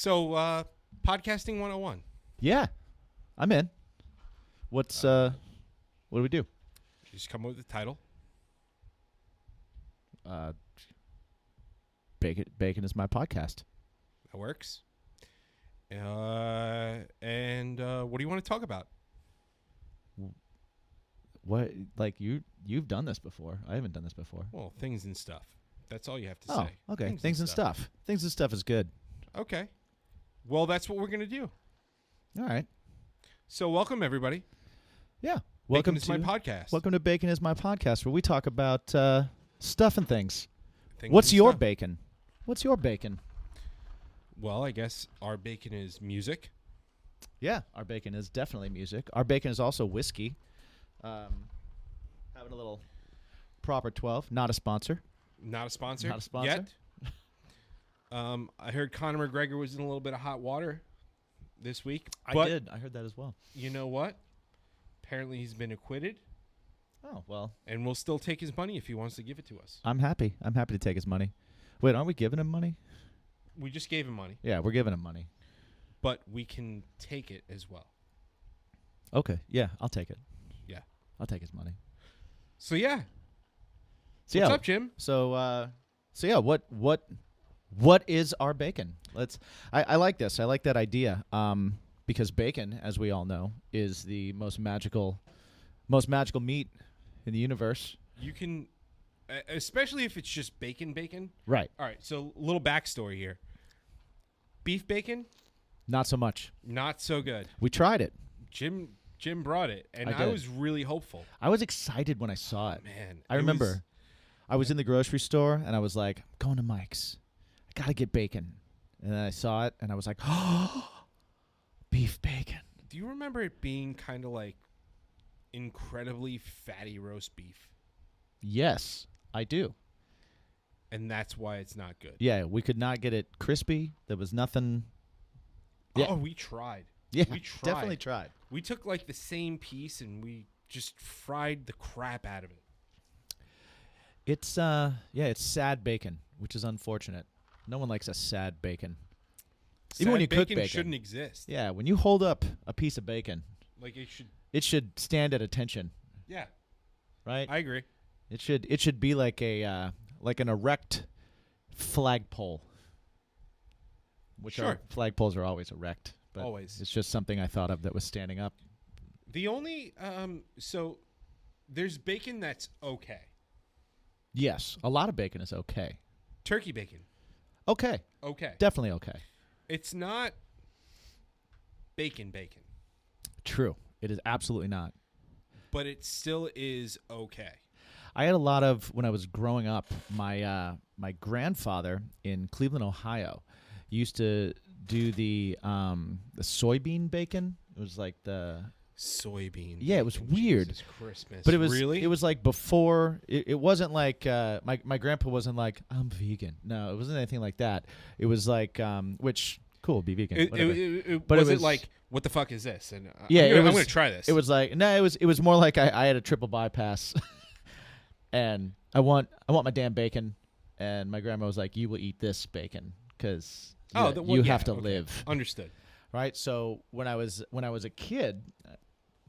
So, podcasting 101. Yeah, I'm in. What do we do? You just come up with the title. Bacon is my podcast. That works. And what do you want to talk about? What, like you've done this before? I haven't done this before. Well, things and stuff. That's all you have to Oh, say. okay. Things and stuff. Things and stuff is good. Okay. Well, that's what we're going to do. All right. So, welcome, everybody. Yeah. Welcome to my podcast. Welcome to Bacon is my podcast, where we talk about stuff and things. Things What's and your stuff. bacon? What's your bacon? Well, I guess our bacon is music. Yeah, our bacon is definitely music. Our bacon is also whiskey. Having a little proper 12. Not a sponsor. Not a sponsor. Not a sponsor. Yet. I heard Conor McGregor was in a little bit of hot water this week. I did. I heard that as well. You know what? Apparently he's been acquitted. Oh, well. And we'll still take his money if he wants to give it to us. I'm happy. I'm happy to take his money. Wait, aren't we giving him money? We just gave him money. Yeah, we're giving him money. But we can take it as well. Okay. Yeah, I'll take it. Yeah. I'll take his money. So, yeah. So, What's yeah. up, Jim? So yeah, what is our bacon? I like this. I like that idea. Because bacon, as we all know, is the most magical meat in the universe. You can, especially if it's just bacon. Right. All right, so a little backstory here. Beef bacon, Not so much. not so good. We tried it. Jim brought it, and I I did. was really hopeful. I was excited when I saw it. Man, I remember. I was in the grocery store, and I was like, I'm going to Mike's. I got to get bacon. And then I saw it, and I was like, oh, beef bacon. Do you remember it being kind of like incredibly fatty roast beef? Yes, I do. And that's why it's not good. Yeah, we could not get it crispy. There was nothing. Yeah. Oh, we tried. Yeah, we tried. definitely tried. We took like the same piece and we just fried the crap out of it. It's it's sad bacon, which is unfortunate. No one likes a sad bacon. Even when you cook bacon, shouldn't exist. Yeah, when you hold up a piece of bacon, Like it should stand at attention, Yeah, right? I agree. It should be like an erect flagpole. Which Sure. Flagpoles are always erect, but Always. it's just something I thought of that was standing up. The only so there's bacon that's okay. Yes, a lot of bacon is okay. Turkey bacon, Okay, okay. definitely okay. It's not bacon, True, it is absolutely not. but it still is okay. I had a lot of, when I was growing up, my grandfather in Cleveland, Ohio, used to do the soybean bacon. It was like the Soybean. Yeah, it was bacon, weird. Jesus Christmas. But it was really. It was like before. It wasn't like my grandpa wasn't like, I'm vegan. No, it wasn't anything like that. It was like which cool, be vegan. whatever. But was it it was like, what the fuck is this? And Yeah, I'm was- going to try this. It was like no, it was more like I had a triple bypass, and I want my damn bacon, and my grandma was like, you will eat this bacon because you have to live. Understood. Right. So when I was a kid,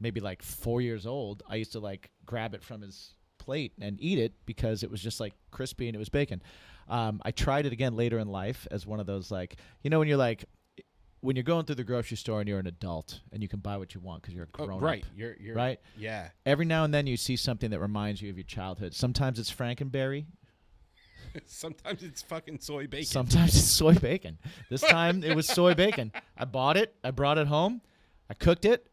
maybe like 4 years old, I used to like grab it from his plate and eat it because it was just like crispy and it was bacon. I tried it again later in life as one of those, like, when you're going through the grocery store and you're an adult and you can buy what you want because you're a grown Right. up. You're Right. Yeah. Every now and then you see something that reminds you of your childhood. Sometimes it's Frankenberry. Sometimes it's fucking soy bacon. Sometimes it's soy bacon. This time it was soy bacon. I bought it. I brought it home. I cooked it.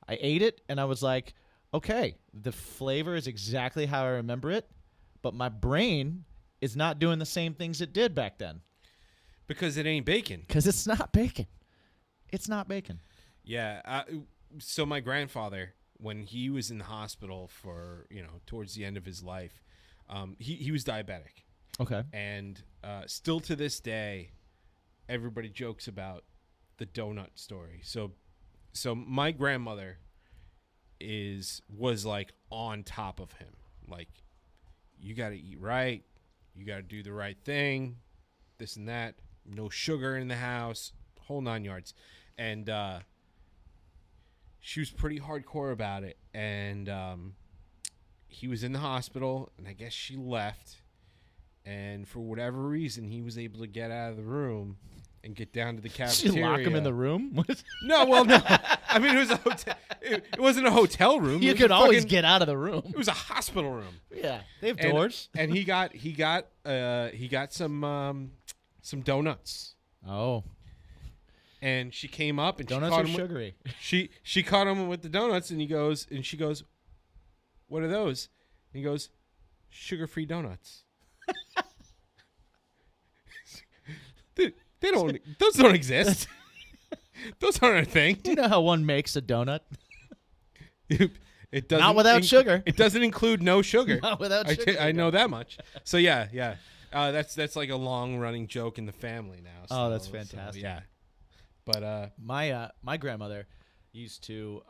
I ate it. And I was like, okay, the flavor is exactly how I remember it. But my brain is not doing the same things it did back then. Because it ain't bacon. Because it's not bacon. It's not bacon. Yeah. So my grandfather, when he was in the hospital for, towards the end of his life, he was diabetic. Okay. And still to this day, everybody jokes about the donut story. So my grandmother was like on top of him. Like, you got to eat right. You got to do the right thing. This and that. No sugar in the house. whole 9 yards. And she was pretty hardcore about it. And he was in the hospital, and I guess she left. And for whatever reason, he was able to get out of the room and get down to the cafeteria. She lock him in the room? No, well, no. I mean, it was a hotel. It wasn't a hotel room. You could always get out of the room. It was a hospital room. Yeah, they have doors. And he got some donuts. Oh. And she came up and Donuts she caught are him sugary. She caught him with the donuts, and she goes, "What are those?" And he goes, "Sugar-free donuts." Those don't exist. Those aren't a thing. Do you know how one makes a donut? It doesn't Not without sugar. It doesn't include no sugar. Not without sugar. I know that much. So yeah. That's like a long running joke in the family now. Oh, that's fantastic. So, yeah. But my grandmother used to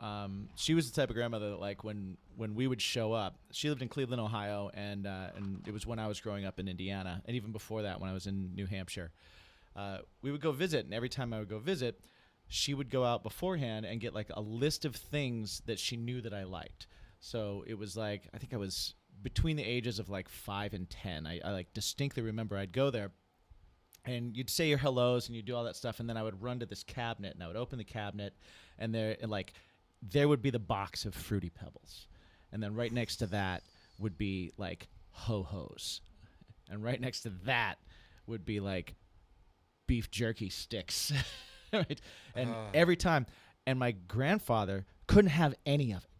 she was the type of grandmother that, like, when we would show up, she lived in Cleveland, Ohio, and it was when I was growing up in Indiana, and even before that when I was in New Hampshire. We would go visit, and every time I would go visit, she would go out beforehand and get like a list of things that she knew that I liked. So it was like, I think I was between the ages of like 5 and 10. I like distinctly remember I'd go there, and you'd say your hellos and you'd do all that stuff, and then I would run to this cabinet, and I would open the cabinet, and there would be the box of Fruity Pebbles, and then right next to that would be like Ho-Hos, and right next to that would be like beef jerky sticks. Right? And every time, and my grandfather couldn't have any of it.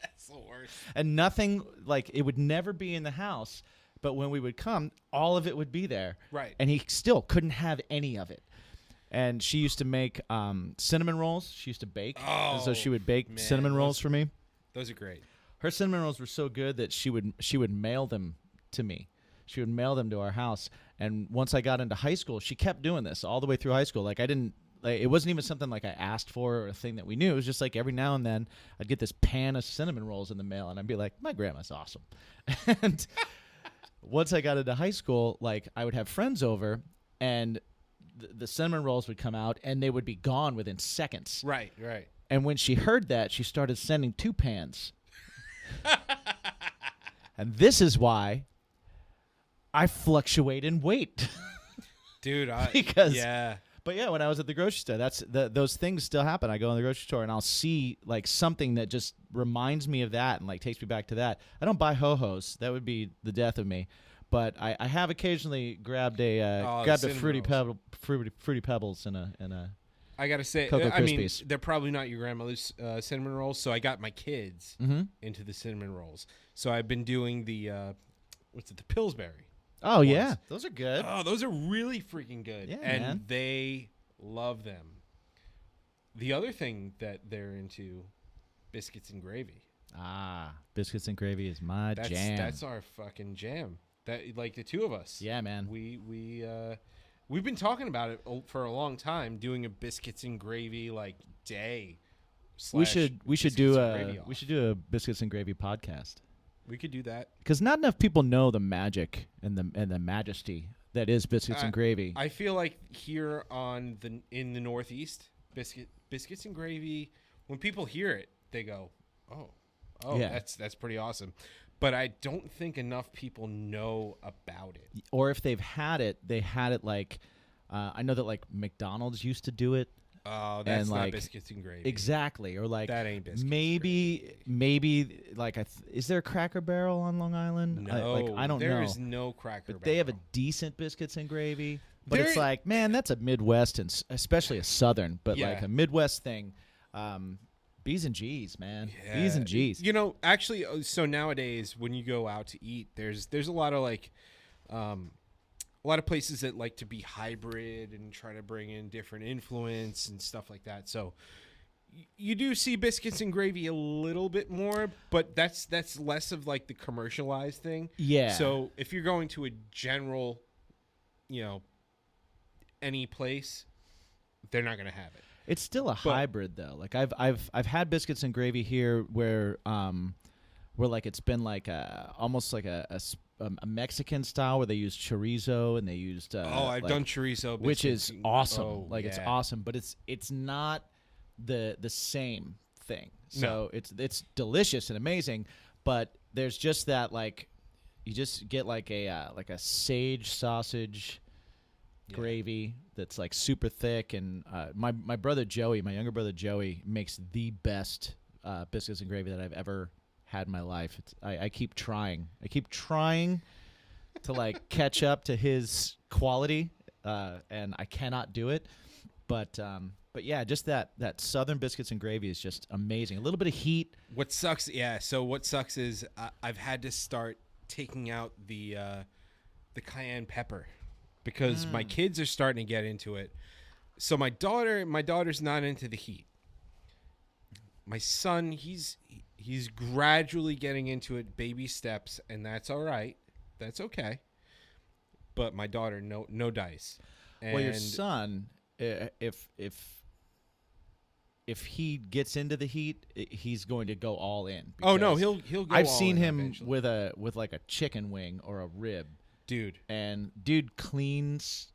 That's the worst. And nothing, like, it would never be in the house, but when we would come, all of it would be there. Right. And he still couldn't have any of it. And she used to make cinnamon rolls. She used to bake. Oh, and so she would bake cinnamon rolls for me. Those are great. Her cinnamon rolls were so good that she would mail them to me. She would mail them to our house. And once I got into high school, she kept doing this all the way through high school. Like, it wasn't even something like I asked for or a thing that we knew. It was just like every now and then I'd get this pan of cinnamon rolls in the mail, and I'd be like, my grandma's awesome. And once I got into high school, like, I would have friends over, and the cinnamon rolls would come out, and they would be gone within seconds. Right. And when she heard that, she started sending 2 pans. And this is why I fluctuate in weight. Dude, yeah. But yeah, when I was at the grocery store, those things still happen. I go in the grocery store and I'll see like something that just reminds me of that and like takes me back to that. I don't buy Ho-Hos. That would be the death of me. But I have occasionally grabbed a fruity pebbles in a I gotta say, Cocoa I mean, Krispies. they're probably not your grandmother's cinnamon rolls. So I got my kids into the cinnamon rolls. So I've been doing the the Pillsbury. Oh ones. yeah, those are good. Oh, those are really freaking good. Yeah, and man. they love them. The other thing that they're into, biscuits and gravy. Ah, biscuits and gravy is my jam. That's our fucking jam. That, like, the two of us. Yeah, man. We've been talking about it for a long time, doing a biscuits and gravy like day. We should do a biscuits and gravy podcast. We could do that because not enough people know the magic and the majesty that is biscuits and gravy. I feel like here in the Northeast, biscuits and gravy. When people hear it, they go, "Oh, yeah. That's pretty awesome." But I don't think enough people know about it. Or if they've had it, they had it like I know that like McDonald's used to do it. Oh, that's not biscuits and gravy. Exactly. Or like that ain't biscuits. Maybe like is there a Cracker Barrel on Long Island? No, I don't know. There is no Cracker Barrel. But they have a decent biscuits and gravy. But it's like, man, that's a Midwest and especially a Southern, but like a Midwest thing. B's and G's, man. Yeah. B's and G's. You know, actually, so nowadays when you go out to eat, there's a lot of like, a lot of places that like to be hybrid and try to bring in different influence and stuff like that. So you do see biscuits and gravy a little bit more, but that's less of like the commercialized thing. Yeah. So if you're going to a general, any place, they're not going to have it. It's still a hybrid though. Like I've had biscuits and gravy here where where like it's been like almost like a Mexican style where they use chorizo and they used I've done chorizo, which is awesome. Oh, It's awesome, but it's not the same thing. So it's delicious and amazing, but there's just that like you just get like a sage sausage gravy that's like super thick, and my brother Joey, my younger brother Joey, makes the best biscuits and gravy that I've ever had in my life. I keep trying to like catch up to his quality, and I cannot do it. But yeah, just that southern biscuits and gravy is just amazing. A little bit of heat. What sucks? Yeah. So what sucks is I've had to start taking out the cayenne pepper because my kids are starting to get into it. So my daughter's not into the heat. My son, he's gradually getting into it, baby steps, and that's all right. That's okay. But my daughter, no dice. And well, your son, if he gets into the heat, he's going to go all in. Oh no, he'll go. I've all seen in him eventually. with like a chicken wing or a rib, dude. And dude cleans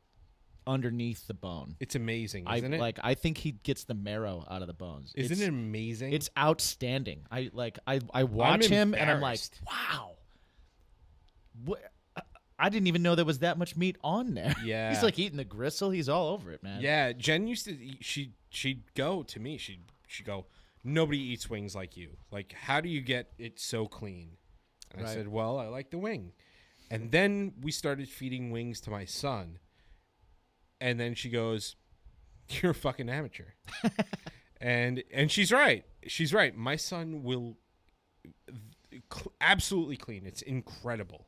underneath the bone. It's amazing, isn't it? I think he gets the marrow out of the bones. Isn't it amazing? It's outstanding. I watch him and I'm like, wow. What? I didn't even know there was that much meat on there. Yeah. He's like eating the gristle. He's all over it, man. Yeah, Jen used to. She'd go to me. She'd go, nobody eats wings like you. Like, how do you get it so clean? And I said, well, I like the wing. And then we started feeding wings to my son. And then she goes, you're a fucking amateur. and she's right. She's right. My son will absolutely clean. It's incredible.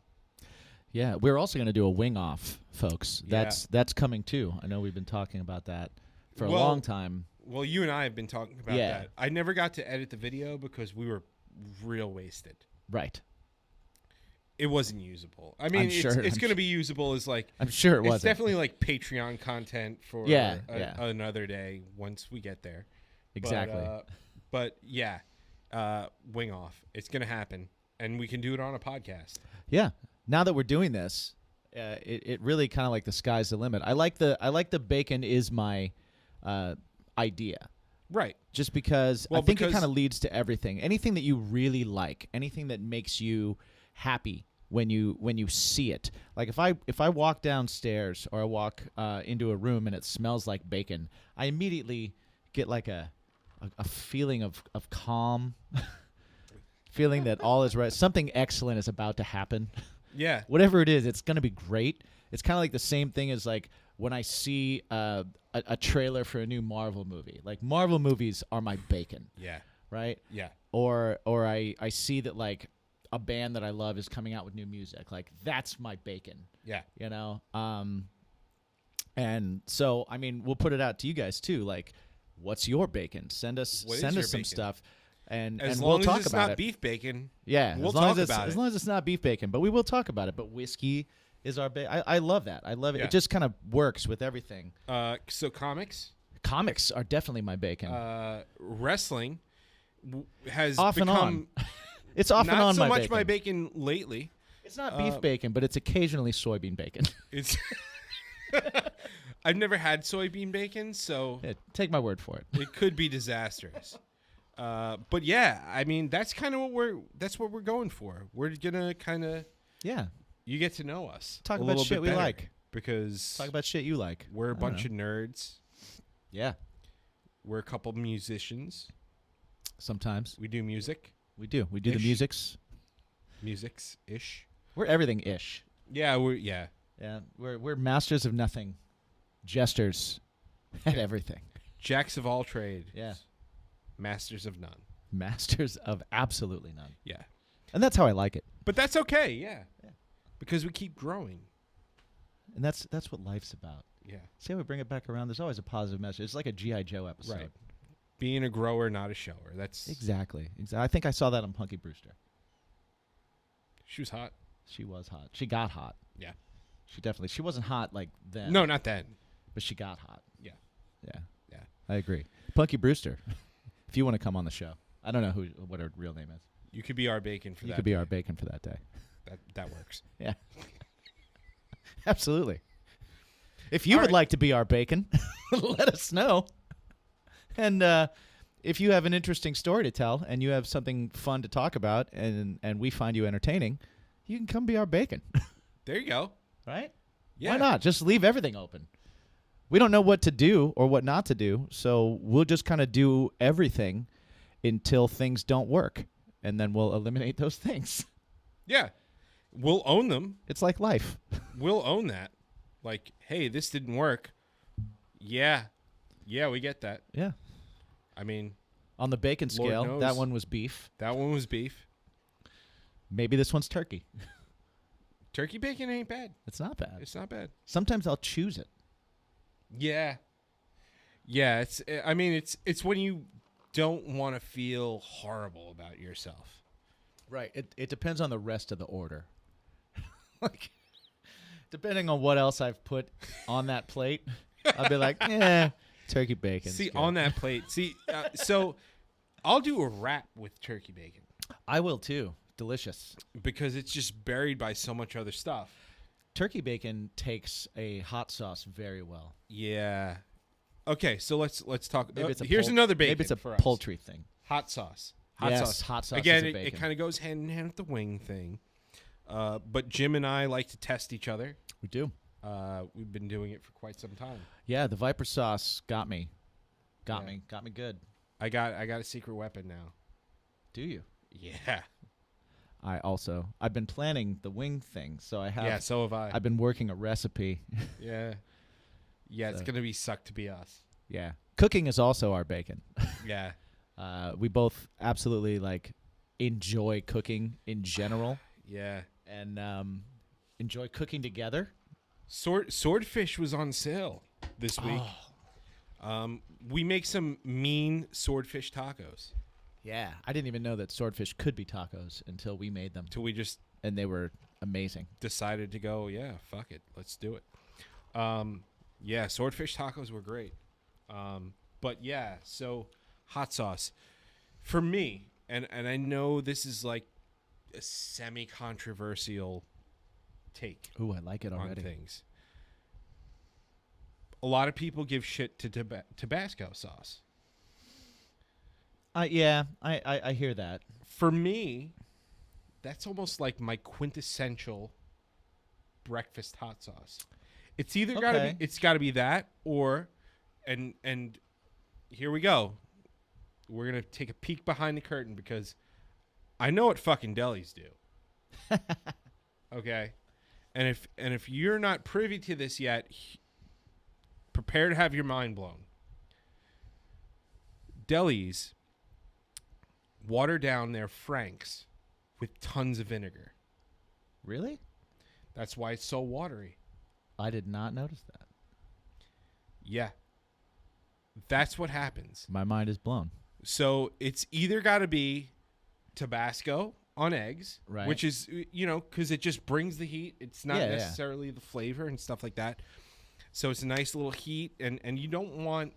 Yeah, we're also going to do a wing off, folks. That's coming too. I know we've been talking about that for a long time. Well, you and I have been talking about that. I never got to edit the video because we were real wasted. Right. It wasn't usable. I mean, it's going to be usable as like... I'm sure it wasn't. It's definitely like Patreon content for another day once we get there. Exactly. But yeah, wing off. It's going to happen, and we can do it on a podcast. Yeah. Now that we're doing this, it really kind of like the sky's the limit. I like the bacon is my idea. Right. Just because I think it kind of leads to everything. Anything that you really like, anything that makes you happy when you see it. Like if I walk downstairs or I walk into a room and it smells like bacon, I immediately get like a feeling of calm, feeling that all is right. Something excellent is about to happen. Yeah. Whatever it is, it's going to be great. It's kind of like the same thing as like when I see a trailer for a new Marvel movie. Like Marvel movies are my bacon. Yeah. Right? Yeah. Or I see that like a band that I love is coming out with new music. Like that's my bacon. Yeah. You know? And so I mean, we'll put it out to you guys too. Like, what's your bacon? Send us some stuff. And we'll talk about it. As long as it's not beef bacon, we'll talk about it. As long as it's not beef bacon, but we will talk about it. But whiskey is our bacon. I love that. I love it. Yeah. It just kind of works with everything. So comics? Comics are definitely my bacon. Wrestling has off become... and on. It's off and on my bacon. Not so much bacon. my bacon lately. It's not beef bacon, but it's occasionally soybean bacon. It's... I've never had soybean bacon, so... Yeah, take my word for it. It could be disastrous. But yeah, I mean, that's kind of what we're going for. We're gonna kind of you get to know us. Talk about shit we like because talk about shit you like. We're a bunch of nerds. Yeah, we're a couple musicians. Sometimes we do music. We do the musics ish. We're everything ish. Yeah, We're masters of nothing, jesters at everything, jacks of all trades. Yeah. Masters of none. Masters of absolutely none. Yeah. And that's how I like it. But that's okay, yeah. Because we keep growing. And that's what life's about. Yeah. See how we bring it back around? There's always a positive message. It's like a G.I. Joe episode. Right. Being a grower, not a shower. That's Exactly. I think I saw that on Punky Brewster. She was hot. She was hot. She got hot. Yeah. She wasn't hot like then. No, not then. But she got hot. Yeah. Yeah. Yeah. I agree. Punky Brewster. If you want to come on the show. I don't know what her real name is. You could be our bacon for that. You could be day. our bacon for that day. That works. Yeah. Absolutely. If you would like to be our bacon, let us know. And if you have an interesting story to tell and you have something fun to talk about and we find you entertaining, you can come be our bacon. There you go. Right? Yeah. Why not? Just leave everything open. We don't know what to do or what not to do, so we'll just kind of do everything until things don't work, and then we'll eliminate those things. Yeah. We'll own them. It's like life. We'll own that. Like, hey, this didn't work. Yeah. Yeah, we get that. Yeah. I mean, On the bacon Lord scale, knows. that one was beef. that one was beef. Maybe this one's turkey. Turkey bacon ain't bad. It's not bad. It's not bad. Sometimes I'll choose it. Yeah. Yeah, I mean, it's when you don't want to feel horrible about yourself. Right. It depends on the rest of the order. Like, depending on what else I've put on that plate, I'll be like, turkey bacon. See, on that plate. See, so I'll do a wrap with turkey bacon I will too. Delicious. because it's just buried by so much other stuff. Turkey bacon takes a hot sauce very well. Yeah. Okay, so let's talk. Maybe it's a here's another bacon. Maybe it's a for us. poultry thing. Hot sauce. Hot Yes, sauce. hot sauce Again, is a it bacon. kind of goes hand in hand with the wing thing. But Jim and I like to test each other. We do. We've been doing it for quite some time. Yeah, the Viper sauce got me. Got Yeah. me. Got me good. I got a secret weapon now. Do you? Yeah. I've been planning the wing thing, so I have. Yeah, so have I. I've been working a recipe. Yeah. Yeah, it's So. going to be sucked to be us. Yeah. Cooking is also our bacon. Yeah. We both absolutely enjoy cooking in general Yeah. and enjoy cooking together. Swordfish was on sale this week. We make some mean swordfish tacos Yeah. I didn't even know that swordfish could be tacos until we made them, till we just and they were amazing. decided to go, yeah, fuck it. Let's do it. Yeah, swordfish tacos were great. But yeah, so hot sauce. For me, and I know this is like a semi-controversial take Ooh, I like it on already. things. A lot of people give shit to Tabasco sauce. Yeah, I hear that. For me, that's almost like my quintessential breakfast hot sauce. It's either Okay. gotta be that, or and here we go. We're gonna take a peek behind the curtain because I know what fucking delis do. Okay, and if you're not privy to this yet, prepare to have your mind blown. Delis water down their franks with tons of vinegar. Really? That's why it's so watery. I did not notice that. Yeah. That's what happens. My mind is blown. So it's either got to be Tabasco on eggs, Right. which is, because it just brings the heat. It's not Yeah, yeah. necessarily the flavor and stuff like that. So it's a nice little heat, and you don't want,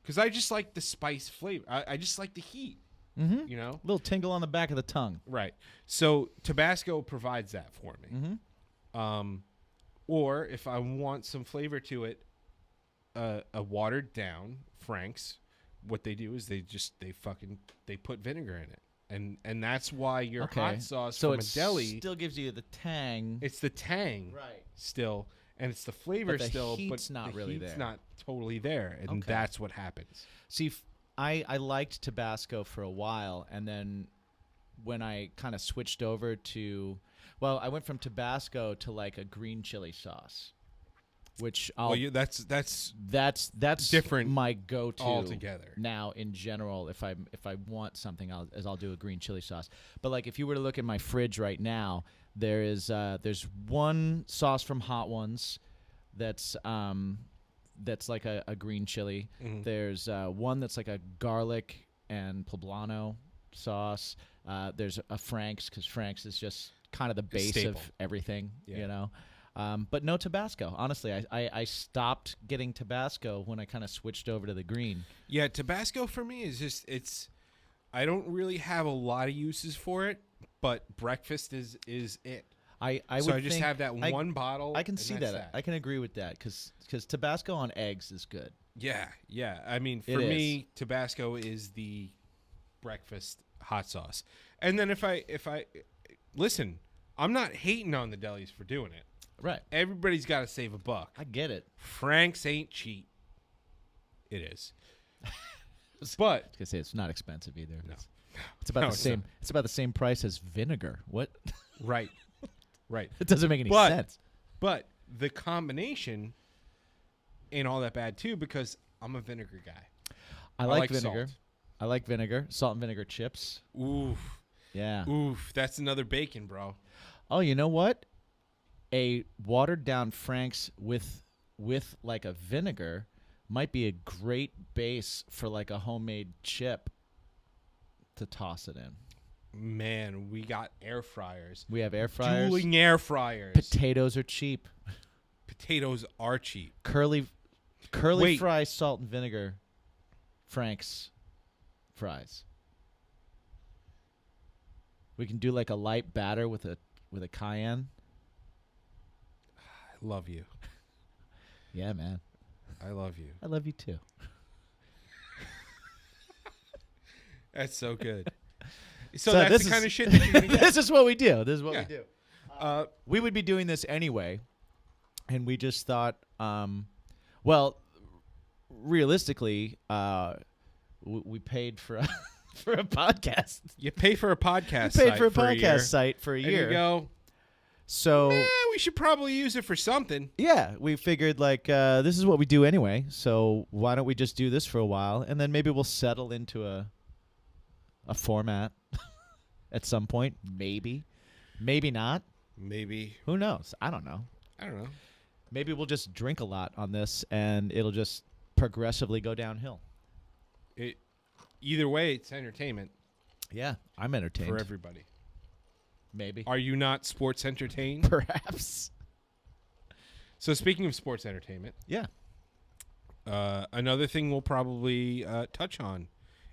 because I just like the spice flavor. I just like the heat, Mm-hmm. Little tingle on the back of the tongue. Right. So Tabasco provides that for me. Mm-hmm. Or if I want some flavor to it, a watered down Frank's, what they do is they put vinegar in it, and that's why your hot sauce so from a deli still gives you the tang. it's the tang Right. still, and it's the flavor But the still, heat's but not the really heat's there. not totally there, and Okay. that's what happens. See, I liked Tabasco for a while, and then when I kind of switched over to, I went from Tabasco to like a green chili sauce, which That's that's different my go-to altogether. now in general. If I want something, I'll do a green chili sauce. But like if you were to look in my fridge right now, there's one sauce from Hot Ones that's like a green chili. Mhm. There's one that's like a garlic and poblano sauce. There's a Frank's, because Frank's is just kind of the base staple. of everything, Yeah. But no Tabasco. Honestly, I stopped getting Tabasco when I kind of switched over to the green. Yeah, Tabasco for me is just I don't really have a lot of uses for it, but breakfast is it. I So would I just think have that one bottle. I can and see that's that. I can agree with that because Tabasco on eggs is good. Yeah. I mean, for me, Tabasco is the breakfast hot sauce. And then if I listen, I'm not hating on the delis for doing it. Right. Everybody's got to save a buck. I get it. Frank's ain't cheap. It is. But I was gonna say it's not expensive either. No. It's about No, the it's same. not. It's about the same price as vinegar. What? right. It doesn't make any But- sense. But the combination ain't all that bad too because I'm a vinegar guy. I like vinegar. Salt. I like vinegar. Salt and vinegar chips. Oof. Yeah. Oof. That's another bacon, bro. Oh, you know what? A watered down Frank's with like a vinegar might be a great base for like a homemade chip to toss it in. Man, we got air fryers. We have air fryers. Dueling air fryers. Potatoes are cheap. Potatoes are cheap. Curly Wait. fry, salt and vinegar, Frank's fries. We can do like a light batter with a cayenne. I love you. Yeah, man. I love you. I love you too. That's so good. So that's the kind of shit that you're gonna get. This is what we do. This is what Yeah. we do. We would be doing this anyway, and we just thought, well, realistically, we paid for a, for a podcast. You pay for a podcast. We paid site for a year, podcast site for a and year. you go, So we should probably use it for something. yeah, we figured like this is what we do anyway. So why don't we just do this for a while, and then maybe we'll settle into a format at some point. Maybe not. Maybe. Who knows? I don't know. I don't know. Maybe we'll just drink a lot on this, and it'll just progressively go downhill. Either way, it's entertainment Yeah, I'm entertained. for everybody. Maybe. Are you not sports entertained? Perhaps. So speaking of sports entertainment, Yeah. another thing we'll probably touch on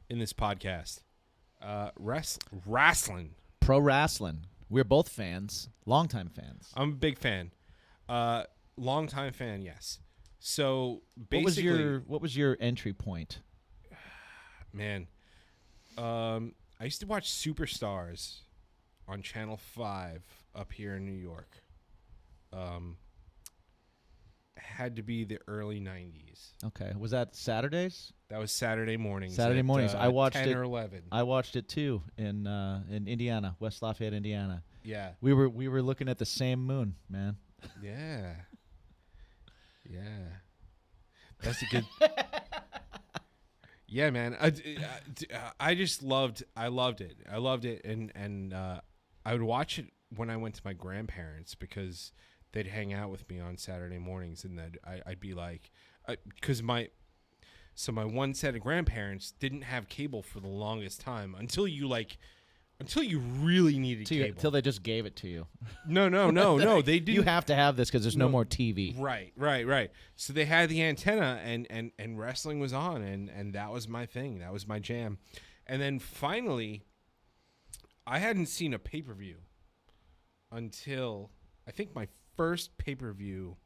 in this podcast, wrestling. Pro wrestling. We're both fans. Longtime fans. I'm a big fan. Longtime fan, yes. So basically, What was your entry point? man, I used to watch Superstars on Channel 5 up here in New York. Had to be the early 90s. Okay. Was that Saturdays? That was Saturday mornings. Saturday at, mornings. I watched 10 it. or 11. I watched it too in Indiana, West Lafayette, Indiana. Yeah. We were looking at the same moon, man. Yeah. Yeah. That's a good. Yeah, man. I just loved it. I loved it. And I would watch it when I went to my grandparents because they'd hang out with me on Saturday mornings, and then I'd be like, because my one set of grandparents didn't have cable for the longest time until you really needed cable. Until they just gave it to you. No. They didn't. You have to have this because there's no more TV. Right. So they had the antenna, and wrestling was on, and that was my thing. That was my jam. And then finally, I hadn't seen a pay-per-view until I think my first pay-per-view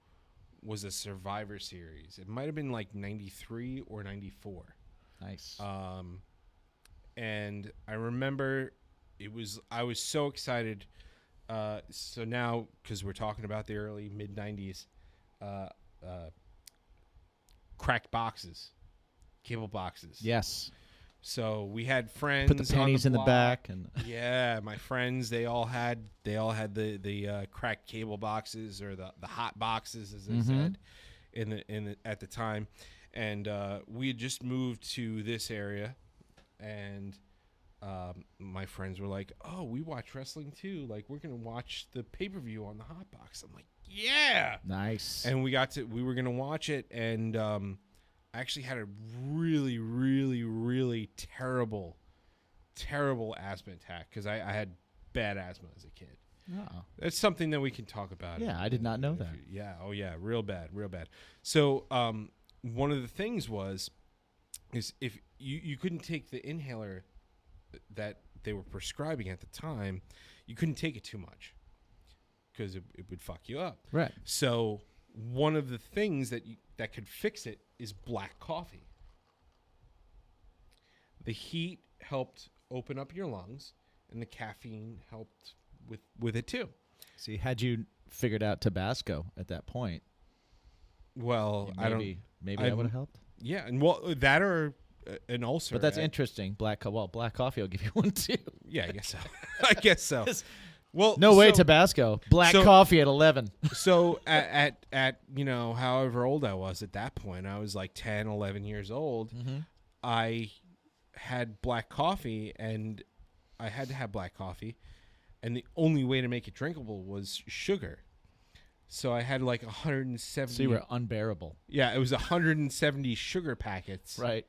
was a Survivor Series. It might have been like 93 or 94. Nice. And I remember I was so excited. So now, because we're talking about the early mid 90s, cracked boxes, cable boxes. Yes. So we had friends. Put the pennies on in the block. back, and Yeah, my friends, they all had the cracked cable boxes, or the hot boxes, as they said at the time. And we had just moved to this area, and my friends were like, "Oh, we watch wrestling too. Like, we're gonna watch the pay-per-view on the hot box." I'm like, "Yeah." nice. And we were gonna watch it, and I actually had a really, really, really terrible asthma attack because I had bad asthma as a kid. Oh. That's something that we can talk about. Yeah, I did not know that. Yeah. Oh, yeah. Real bad. So one of the things is if you couldn't take the inhaler that they were prescribing at the time, you couldn't take it too much because it would fuck you up. Right. So one of the things that could fix it is black coffee. The heat helped open up your lungs, and the caffeine helped with it too. See, had you figured out Tabasco at that point, well, maybe that would have helped. Yeah, and that or an ulcer. But that's interesting. Black coffee will give you one too. Yeah, I guess so. I guess so. Well, no way, Tabasco. Black coffee at 11. So at however old I was at that point, I was like 10, 11 years old. Mm-hmm. I had black coffee, and I had to have black coffee, and the only way to make it drinkable was sugar. So I had like 170. So you were unbearable. Yeah, it was 170 sugar packets. Right.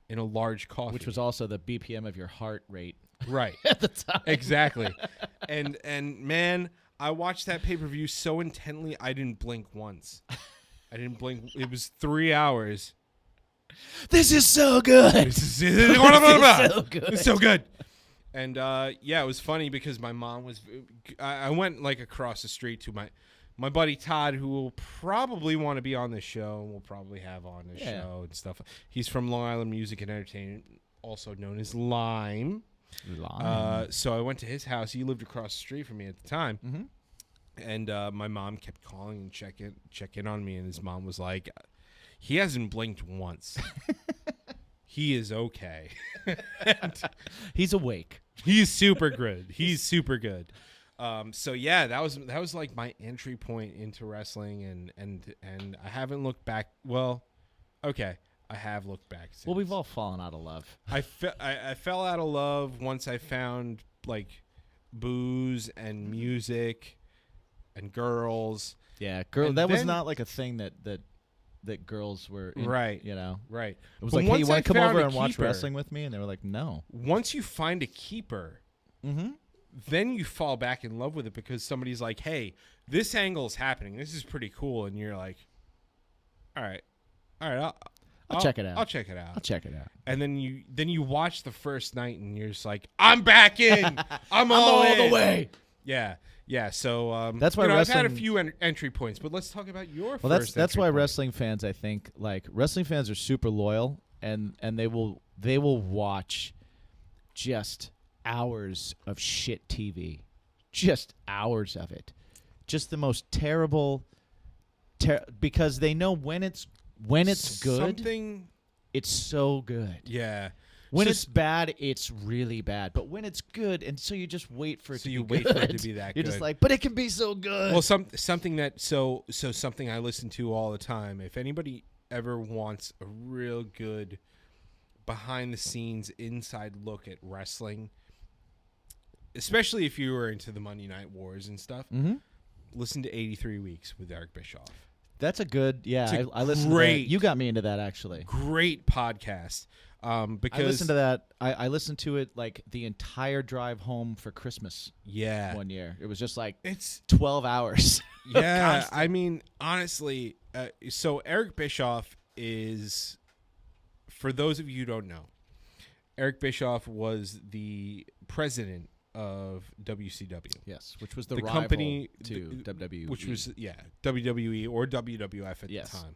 In a large coffee. Which was also the BPM of your heart rate. Right. At the time. Exactly. And man, I watched that pay-per-view so intently, I didn't blink once. I didn't blink. It was 3 hours. This is so good. This is so good. It's so good. And it was funny because my mom was. I went like across the street to my buddy Todd, who will probably want to be on this show, and we'll probably have on this show and stuff. He's from Long Island Music and Entertainment, also known as Lime. So I went to his house. He lived across the street from me at the time. Mm-hmm. And my mom kept calling and check in on me, and his mom was like, he hasn't blinked once. He is okay. He's awake. He's super good. He's super good. So yeah, that was like my entry point into wrestling, and I haven't looked back. Well, okay, I have looked back since. Well, we've all fallen out of love. I fell out of love once I found like booze and music and girls. Yeah, And that was then- not like a thing that girls were in, Right. You know, Right. it was But like, hey, once you want I to come found over a and watch keeper- wrestling with me? And they were like, no. Once you find a keeper, Mm-hmm. then you fall back in love with it because somebody's like, hey, this angle is happening. This is pretty cool. And you're like, all right, I'll check it out. I'll check it out. I'll check it out. And then you watch the first night and you're just like, I'm back in. I'm all the in. way. Yeah. Yeah. So That's why I've had a wrestling- few entry points, but let's talk about your Well, first that's entry why point. wrestling fans, I think, like wrestling fans are super loyal, and they will watch just hours of shit TV, just hours of it, just the most terrible, because they know when it's good, it's so good. Yeah. When So it's bad, it's really bad. But when it's good, and so you just wait for it So to be you good. wait for it to be that You're good. just like, but it can be so good. Well, something I listen to all the time. If anybody ever wants a real good behind the scenes inside look at wrestling, especially if you were into the Monday Night Wars and stuff, Mm-hmm. listen to 83 Weeks with Eric Bischoff. That's a good, It's a I listened to great- that. You got me into that, actually. Great podcast. Because I listened to that. I listened to it like the entire drive home for Christmas yeah, one year. It was just like it's 12 hours. yeah. Constant. I mean, honestly, so Eric Bischoff is, for those of you who don't know, Eric Bischoff was the president of WCW. Yes, which was the The rival company to WWE. which was WWE or WWF at Yes. the time,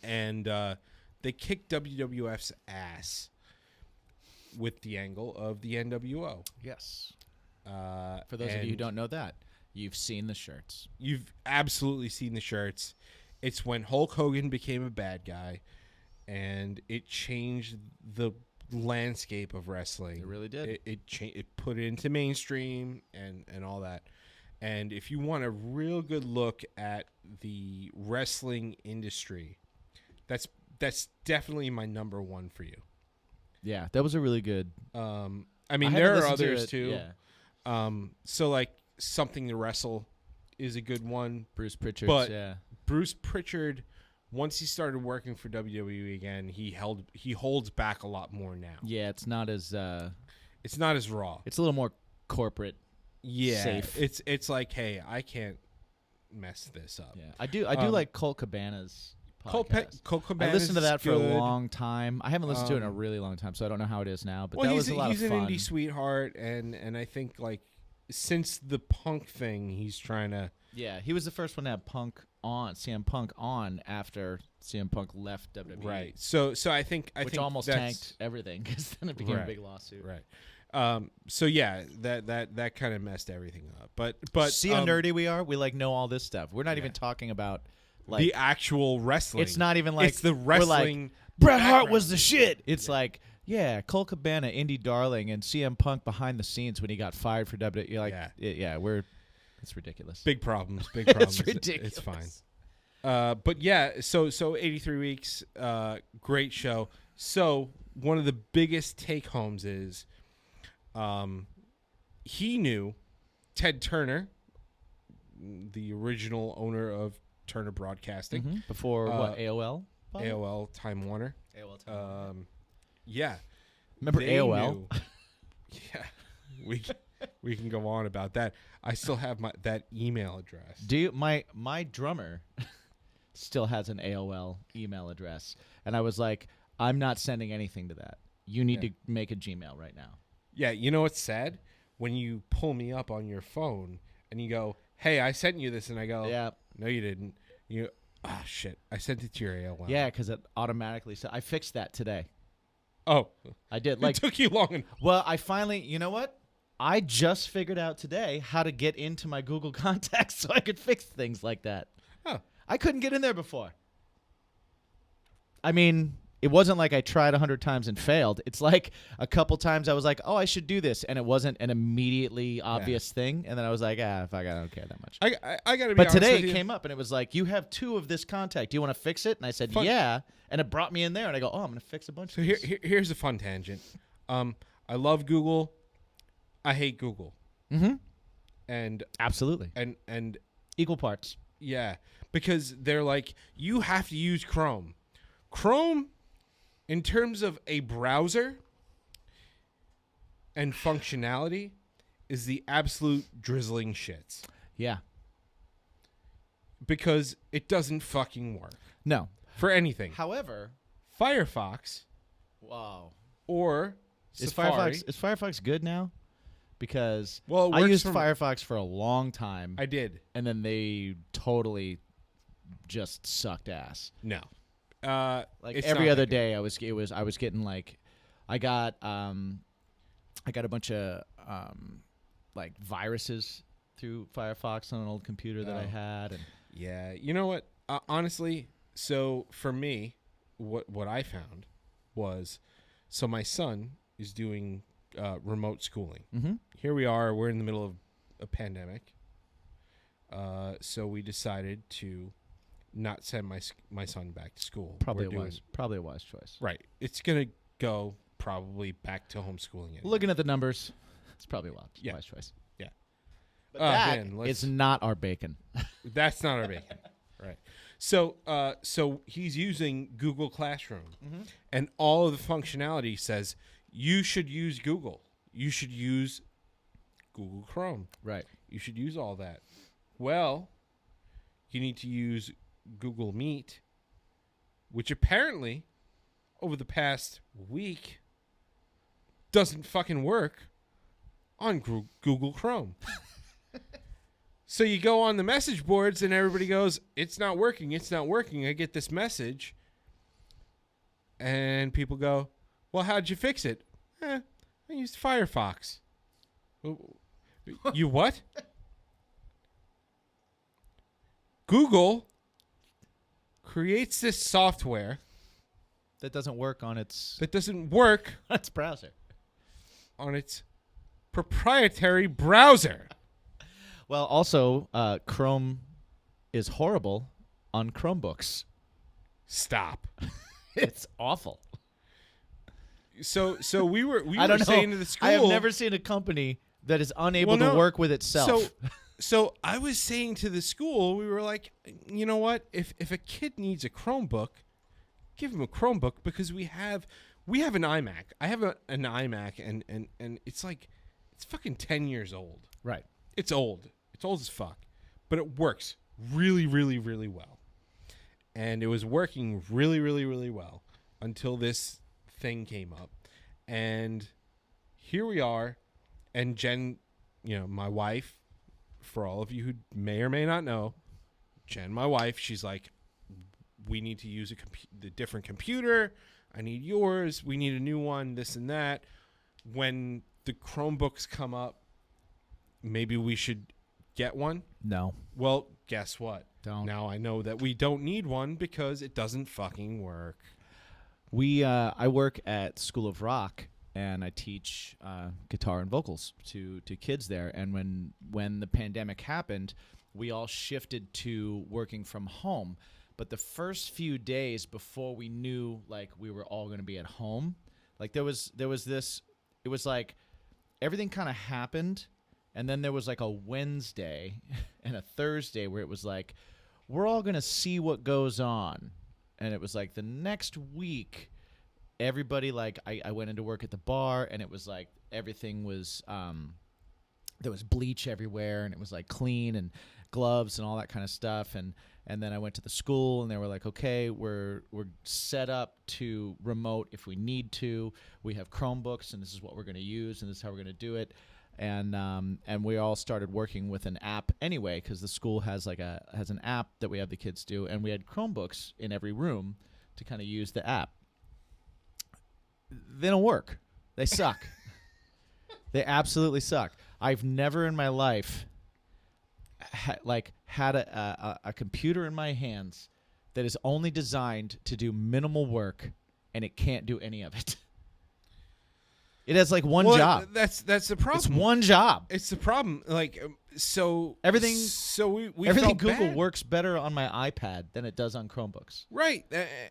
and they kicked WWF's ass with the angle of the NWO. yes. For those of you who don't know that, you've seen the shirts. You've absolutely seen the shirts. It's when Hulk Hogan became a bad guy, and it changed the landscape of wrestling. It really did. It put it into mainstream and all that. And if you want a real good look at the wrestling industry, that's definitely my number one for you. Yeah, that was a really good. I mean, I there haven't are listened to others it, too. Yeah. So like Something to Wrestle is a good one. Bruce Pritchard. But- Yeah. Bruce Pritchard, once he started working for WWE again, he holds back a lot more now. Yeah, it's not as. It's not as raw. It's a little more corporate. Yeah, safe. It's like, hey, I can't mess this up. Yeah, I do Um, like Colt Cabana's podcast. Cole I listened to that for a good. long time. I haven't listened to it in a really long time, so I don't know how it is now. But Well, that was a lot of he's fun. an indie sweetheart, and I think like since the punk thing, he's trying to. Yeah, he was the first one to have CM Punk on after CM Punk left WWE. Right. So I think which almost tanked everything because then it became a big lawsuit. Right. So yeah, that kind of messed everything up. But see how nerdy we are. We like know all this stuff. We're not even talking about like the actual wrestling. It's not even like it's the wrestling. Like, Bret Hart was the shit. It's like Cole Cabana, indie darling, and CM Punk behind the scenes when he got fired for WWE. You're like, it's ridiculous. Big problems. Big problems. It's ridiculous. It's fine. But yeah, so 83 weeks, great show. So one of the biggest take homes is, he knew Ted Turner, the original owner of Turner Broadcasting, before AOL. AOL Time Warner. AOL Time Warner. Yeah. Remember They AOL? knew- yeah. We can go on about that. I still have that email address. Do you, my drummer still has an AOL email address, and I was like, I'm not sending anything to that. You need to make a Gmail right now. Yeah, you know what's sad? When you pull me up on your phone and you go, "Hey, I sent you this," and I go, Yeah. "No, you didn't." Shit, I sent it to your AOL. Yeah, because it automatically said. I fixed that today. Oh, I did. it took you long. Well, I finally. You know what? I just figured out today how to get into my Google contacts so I could fix things like that. Oh. I couldn't get in there before. I mean, it wasn't like I tried 100 times and failed. It's like a couple times I was like, oh, I should do this. And it wasn't an immediately obvious thing. And then I was like, fuck, I don't care that much. I got to be But honest today with it you. came up and it was like, you have 2 of this contact. Do you want to fix it? And I said, yeah. And it brought me in there. And I go, oh, I'm going to fix a bunch of these. Here's a fun tangent. I love Google. I hate Google. Mm-hmm. And absolutely. And equal parts. Yeah, because they're like, you have to use Chrome. Chrome, in terms of a browser and functionality, is the absolute drizzling shits. Yeah. Because it doesn't fucking work. No. For anything. However, Firefox. Wow. Or Safari. Is Firefox good now? Because well, I used Firefox for a long time. I did. And then they totally just sucked ass. No. Like every other day I was getting like I got a bunch of like viruses through Firefox on an old computer that I had. And yeah, you know what? Honestly, so for me, what I found was, so my son is doing remote schooling. Mm-hmm. Here we are. We're in the middle of a pandemic. So we decided to not send my son back to school. Probably a wise choice. Right. It's gonna go probably back to homeschooling. Anyway. Looking at the numbers, it's probably a wise choice. Yeah. But it's not our bacon. That's not our bacon. Right. So he's using Google Classroom, and all of the functionality says you should use Google. You should use Google Chrome. Right. You should use all that. Well, you need to use Google Meet, which apparently over the past week doesn't fucking work on Google Chrome. So you go on the message boards and everybody goes, it's not working. It's not working. I get this message. And people go, well, how'd you fix it? I used Firefox. You what? Google creates this software that doesn't work on its browser. On its proprietary browser. Well, also, Chrome is horrible on Chromebooks. Stop. It's awful. So we were saying to the school. I have never seen a company that is unable to work with itself. So I was saying to the school, we were like, you know what? If a kid needs a Chromebook, give him a Chromebook, because we have an iMac. I have an iMac, and it's like, it's fucking 10 years old. Right. It's old. It's old as fuck. But it works really, really, really well. and it was working really, really, really well until this thing came up. And here we are. And Jen, my wife, for all of you who may or may not know, Jen, my wife, she's like, we need to use a different computer. I need yours. We need a new one, this and that. When the Chromebooks come up, maybe we should get one. No. Well, guess what? Don't. Now I know that we don't need one because it doesn't fucking work. I work at School of Rock, and I teach guitar and vocals to kids there. And when the pandemic happened, we all shifted to working from home. But the first few days before we knew like we were all going to be at home, like there was this, it was like everything kind of happened, and then there was like a Wednesday and a Thursday where it was like we're all going to see what goes on. And it was like the next week, everybody, like, I went into work at the bar, and it was like everything was, there was bleach everywhere, and it was like clean, and gloves and all that kind of stuff. And then I went to the school, and they were like, okay, we're set up to remote if we need to. We have Chromebooks, and this is what we're going to use, and this is how we're going to do it. And we all started working with an app anyway, because the school has an app that we have the kids do, and we had Chromebooks in every room to kind of use the app. They don't work. They suck. They absolutely suck. I've never in my life had a computer in my hands that is only designed to do minimal work, and it can't do any of it. It has like one job. That's the problem. It's one job. It's the problem. Like so everything. So we everything felt Google bad. works better on my iPad than it does on Chromebooks. Right,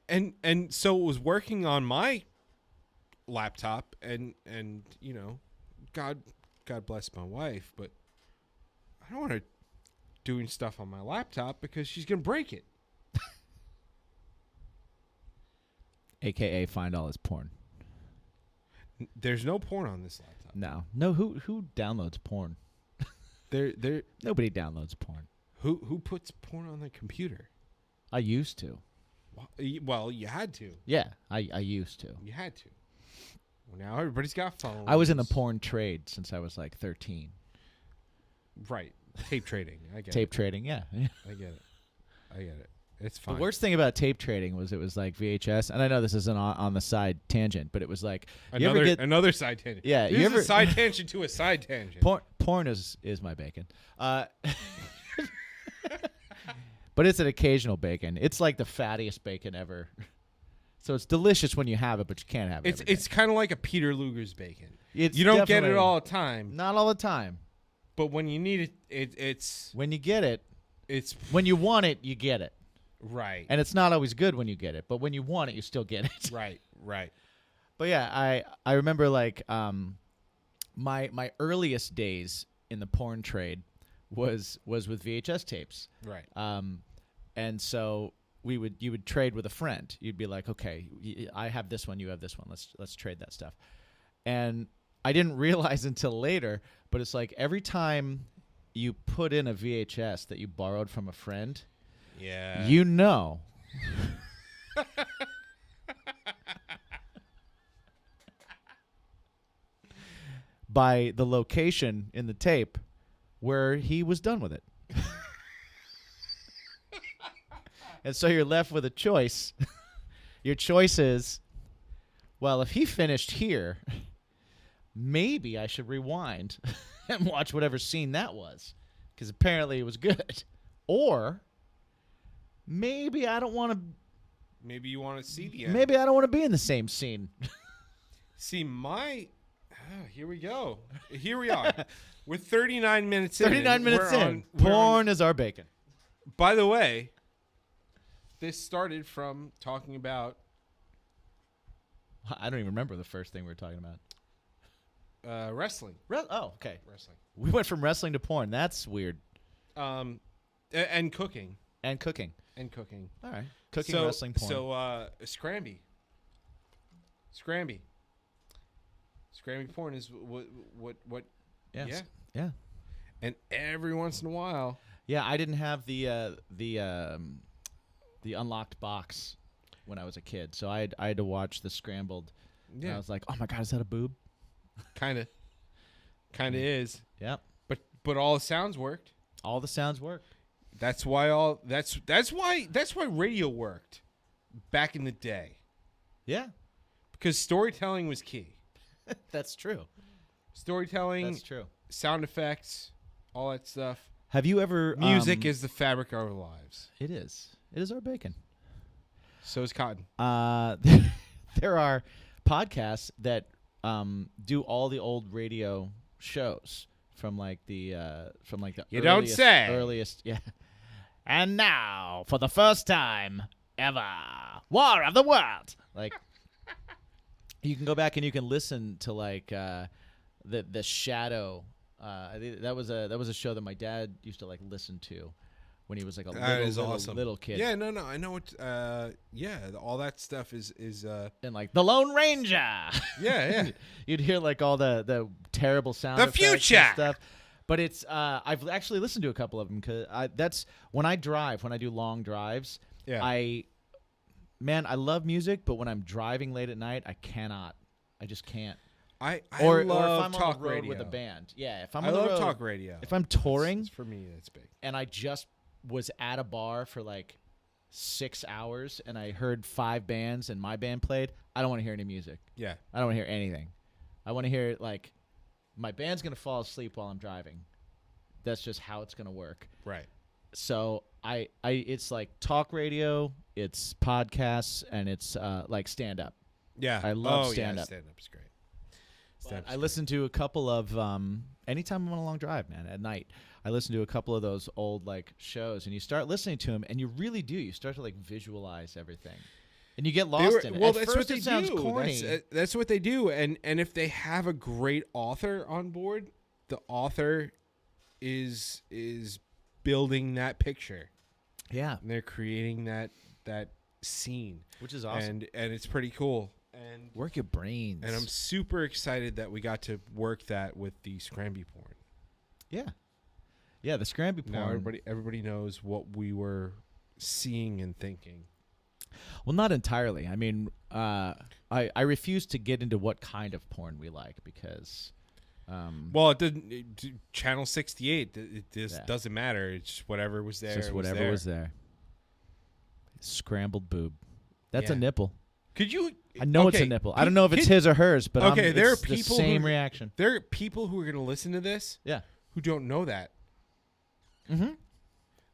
and so it was working on my laptop, and God bless my wife, but I don't want her doing stuff on my laptop because she's gonna break it. AKA find all his porn. There's no porn on this laptop. No. Who downloads porn? There. Nobody downloads porn. Who puts porn on their computer? I used to. Well, you had to. Yeah, I used to. You had to. Well, now everybody's got phones. I was in the porn trade since I was like 13. Right. Tape trading. I get it. Tape trading, yeah. I get it. It's fine. The worst thing about tape trading was it was like VHS, and I know this is on the side tangent, but it was like another side tangent. Yeah, this is a side tangent to a side tangent. Porn is my bacon, but it's an occasional bacon. It's like the fattiest bacon ever. So it's delicious when you have it, but you can't have it. It's kind of like a Peter Luger's bacon. You don't get it all the time. Not all the time. But when you need it, it's when you get it. It's when you want it, you get it. Right. And it's not always good when you get it, but when you want it, you still get it. Right. But yeah, I remember like my earliest days in the porn trade was with VHS tapes. Right. And so you would trade with a friend. You'd be like, okay, I have this one, you have this one. Let's trade that stuff. And I didn't realize until later, but it's like every time you put in a VHS that you borrowed from a friend, yeah, you know. By the location in the tape where he was done with it. And so you're left with a choice. Your choice is, well, if he finished here, maybe I should rewind and watch whatever scene that was, because apparently it was good. Or maybe I don't want to. Maybe you want to see the end. Maybe I don't want to be in the same scene. See, here we go. Here we are. We're 39 minutes in. 39 minutes in. Porn is our bacon. By the way, this started from talking about. I don't even remember the first thing we were talking about. Wrestling. Okay. Wrestling. We went from wrestling to porn. That's weird. And cooking. And cooking. All right. Cooking, wrestling, porn. So, Scramby porn is what Yes. Yeah. And every once in a while. Yeah, I didn't have the the unlocked box when I was a kid. So I had to watch the Scrambled. And I Yeah, was like, oh my god, is that a boob? kind of is. Yep. But all the sounds worked. All the sounds work. That's why radio worked back in the day, Yeah, because storytelling was key. that's true. Storytelling, That's true. sound effects, all that stuff. Have you ever Music is the fabric of our lives. It is. It is our bacon. So is cotton. There are podcasts that do all the old radio shows from like the You don't say. earliest, yeah. And now, for the first time ever, War of the World. Like, you can go back and you can listen to like the Shadow. I think that was a show that my dad used to like listen to when he was like a little kid. Yeah, no, I know what. All that stuff is. And like the Lone Ranger. Yeah. You'd hear like all the terrible sound The effects and future! stuff. But it's I've actually listened to a couple of them because that's when I drive, when I do long drives. Yeah. I love music, but when I'm driving late at night, I just can't. I Or love if I'm talk on the road radio with a band. Yeah, if I'm I on the love road, talk radio. if I'm touring for me, that's big. and I just was at a bar for like 6 hours and I heard 5 bands and my band played, I don't want to hear any music. Yeah. I don't want to hear anything. I want to hear like my band's going to fall asleep while I'm driving. That's just how it's going to work. Right. So I it's like talk radio, it's podcasts, and it's like stand up. Yeah. I love stand-up. Stand up is great. I listen to a couple of anytime I'm on a long drive, man, at night. I listen to a couple of those old like shows, and you start listening to them, and you really do. You start to like visualize everything, and you get lost in it. Well, At that's first what they it sounds do. corny. That's what they do, and if they have a great author on board, the author is building that picture. Yeah, And they're creating that scene, which is awesome. and it's pretty cool. And Work your brains. I'm super excited that we got to work that with the Scramby porn. Yeah, the Scramby porn. Now everybody knows what we were seeing and thinking. Well, not entirely. I mean, I refuse to get into what kind of porn we like because. Well, it didn't. Channel 68. It just doesn't matter. It's just whatever was there. It's just whatever was there. Scrambled boob. That's a nipple. Could you? I know it's a nipple. I don't know if it's his or hers, but okay, there are it's people the same reaction. There are people who are going to listen to this. Yeah. Who don't know that. Mm-hmm.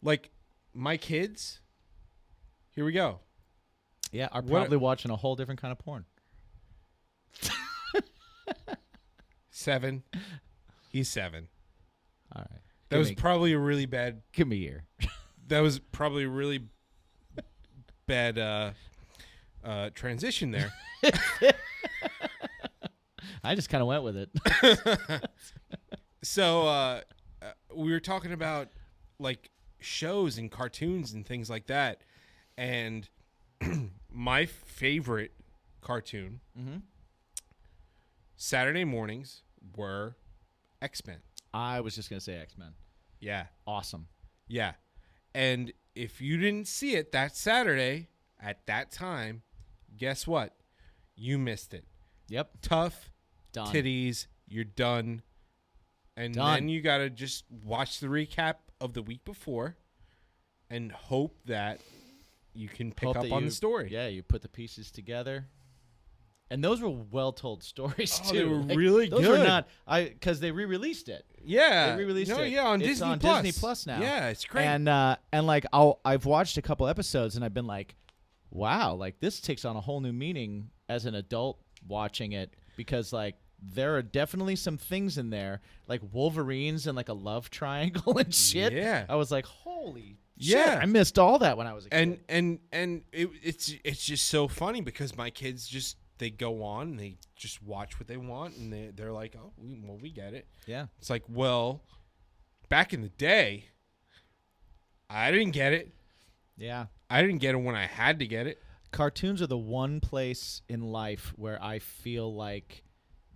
Like my kids. Here we go. Yeah, are probably watching a whole different kind of porn. 7. He's 7. All right. That was probably a really bad. Give me a year. That was probably a really bad transition there. I just kind of went with it. So we were talking about like shows and cartoons and things like that, and my favorite cartoon Saturday mornings were X-Men. I was just gonna say X-Men. Yeah. Awesome. Yeah. And if you didn't see it that Saturday at that time, guess what? You missed it. Yep. Tough Done. titties. You're done. And then you got to just watch the recap of the week before and hope that you can pick up on the story. Yeah, you put the pieces together. And those were well-told stories, too. They were like, really those good. Were not, because they re-released it. Yeah. They re-released it. Yeah, on It's Disney on Plus. Disney Plus now. Yeah, it's great. And like I've watched a couple episodes and I've been like, wow, like this takes on a whole new meaning as an adult watching it because like there are definitely some things in there like Wolverines and like a love triangle and shit. Yeah. I was like, holy Yeah. shit, I missed all that when I was a kid. And it's just so funny because my kids just they go on and they just watch what they want and they're like, oh, we get it. Yeah. It's like, well, back in the day, I didn't get it. Yeah. I didn't get it when I had to get it. Cartoons are the one place in life where I feel like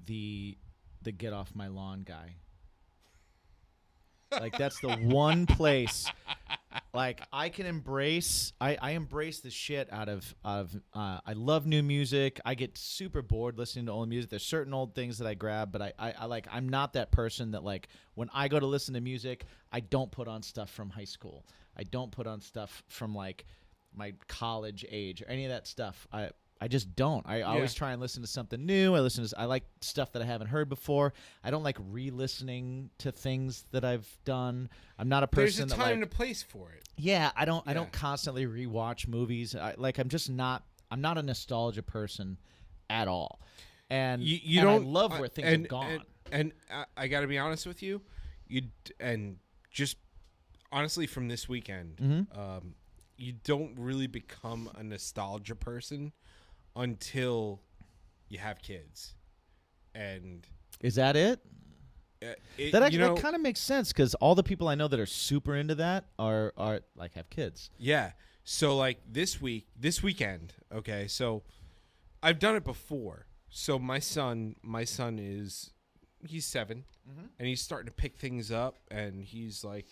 the get off my lawn guy. Like that's the one place Like I can embrace, I embrace the shit out of. I love new music. I get super bored listening to old music. There's certain old things that I grab, but I like. I'm not that person that like when I go to listen to music, I don't put on stuff from high school. I don't put on stuff from like my college age or any of that stuff. I just don't. I always try and listen to something new. I like stuff that I haven't heard before. I don't like re-listening to things that I've done. I'm not a person There's a that time like, and a place for it. yeah, I don't constantly rewatch movies. I'm not a nostalgia person at all. And You and don't I love where things have gone. And I got to be honest with you, and just honestly from this weekend, you don't really become a nostalgia person until you have kids. And Is that it? That kind of makes sense because all the people I know that are super into that are like have kids. Yeah. So like this weekend, okay, so I've done it before. So my son he's 7 and he's starting to pick things up and he's like,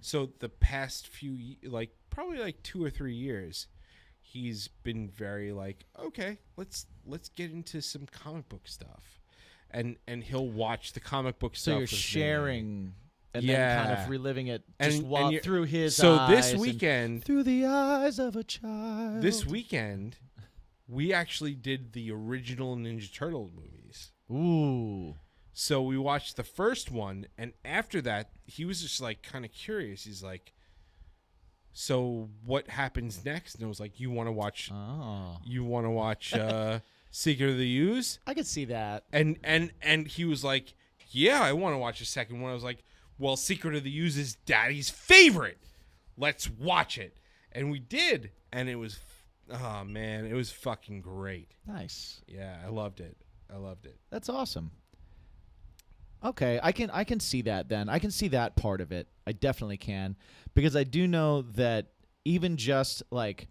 so the past few, like probably like 2 or 3 years, he's been very like, okay, let's get into some comic book stuff. And he'll watch the comic book stuff. So you're with sharing and then kind of reliving it just and through his so eyes. This weekend, through the eyes of a child. This weekend, we actually did the original Ninja Turtle movies. Ooh. So we watched the first one, and after that, he was just like kind of curious. He's like, so what happens next? And I was like, you want to watch Secret of the Use? I could see that. And he was like, yeah, I want to watch the second one. I was like, well, Secret of the Use is Daddy's favorite. Let's watch it. And we did, and it was, oh man, it was fucking great. Nice. Yeah, I loved it. That's awesome. Okay, I can see that then. I can see that part of it. I definitely can. Because I do know that even just like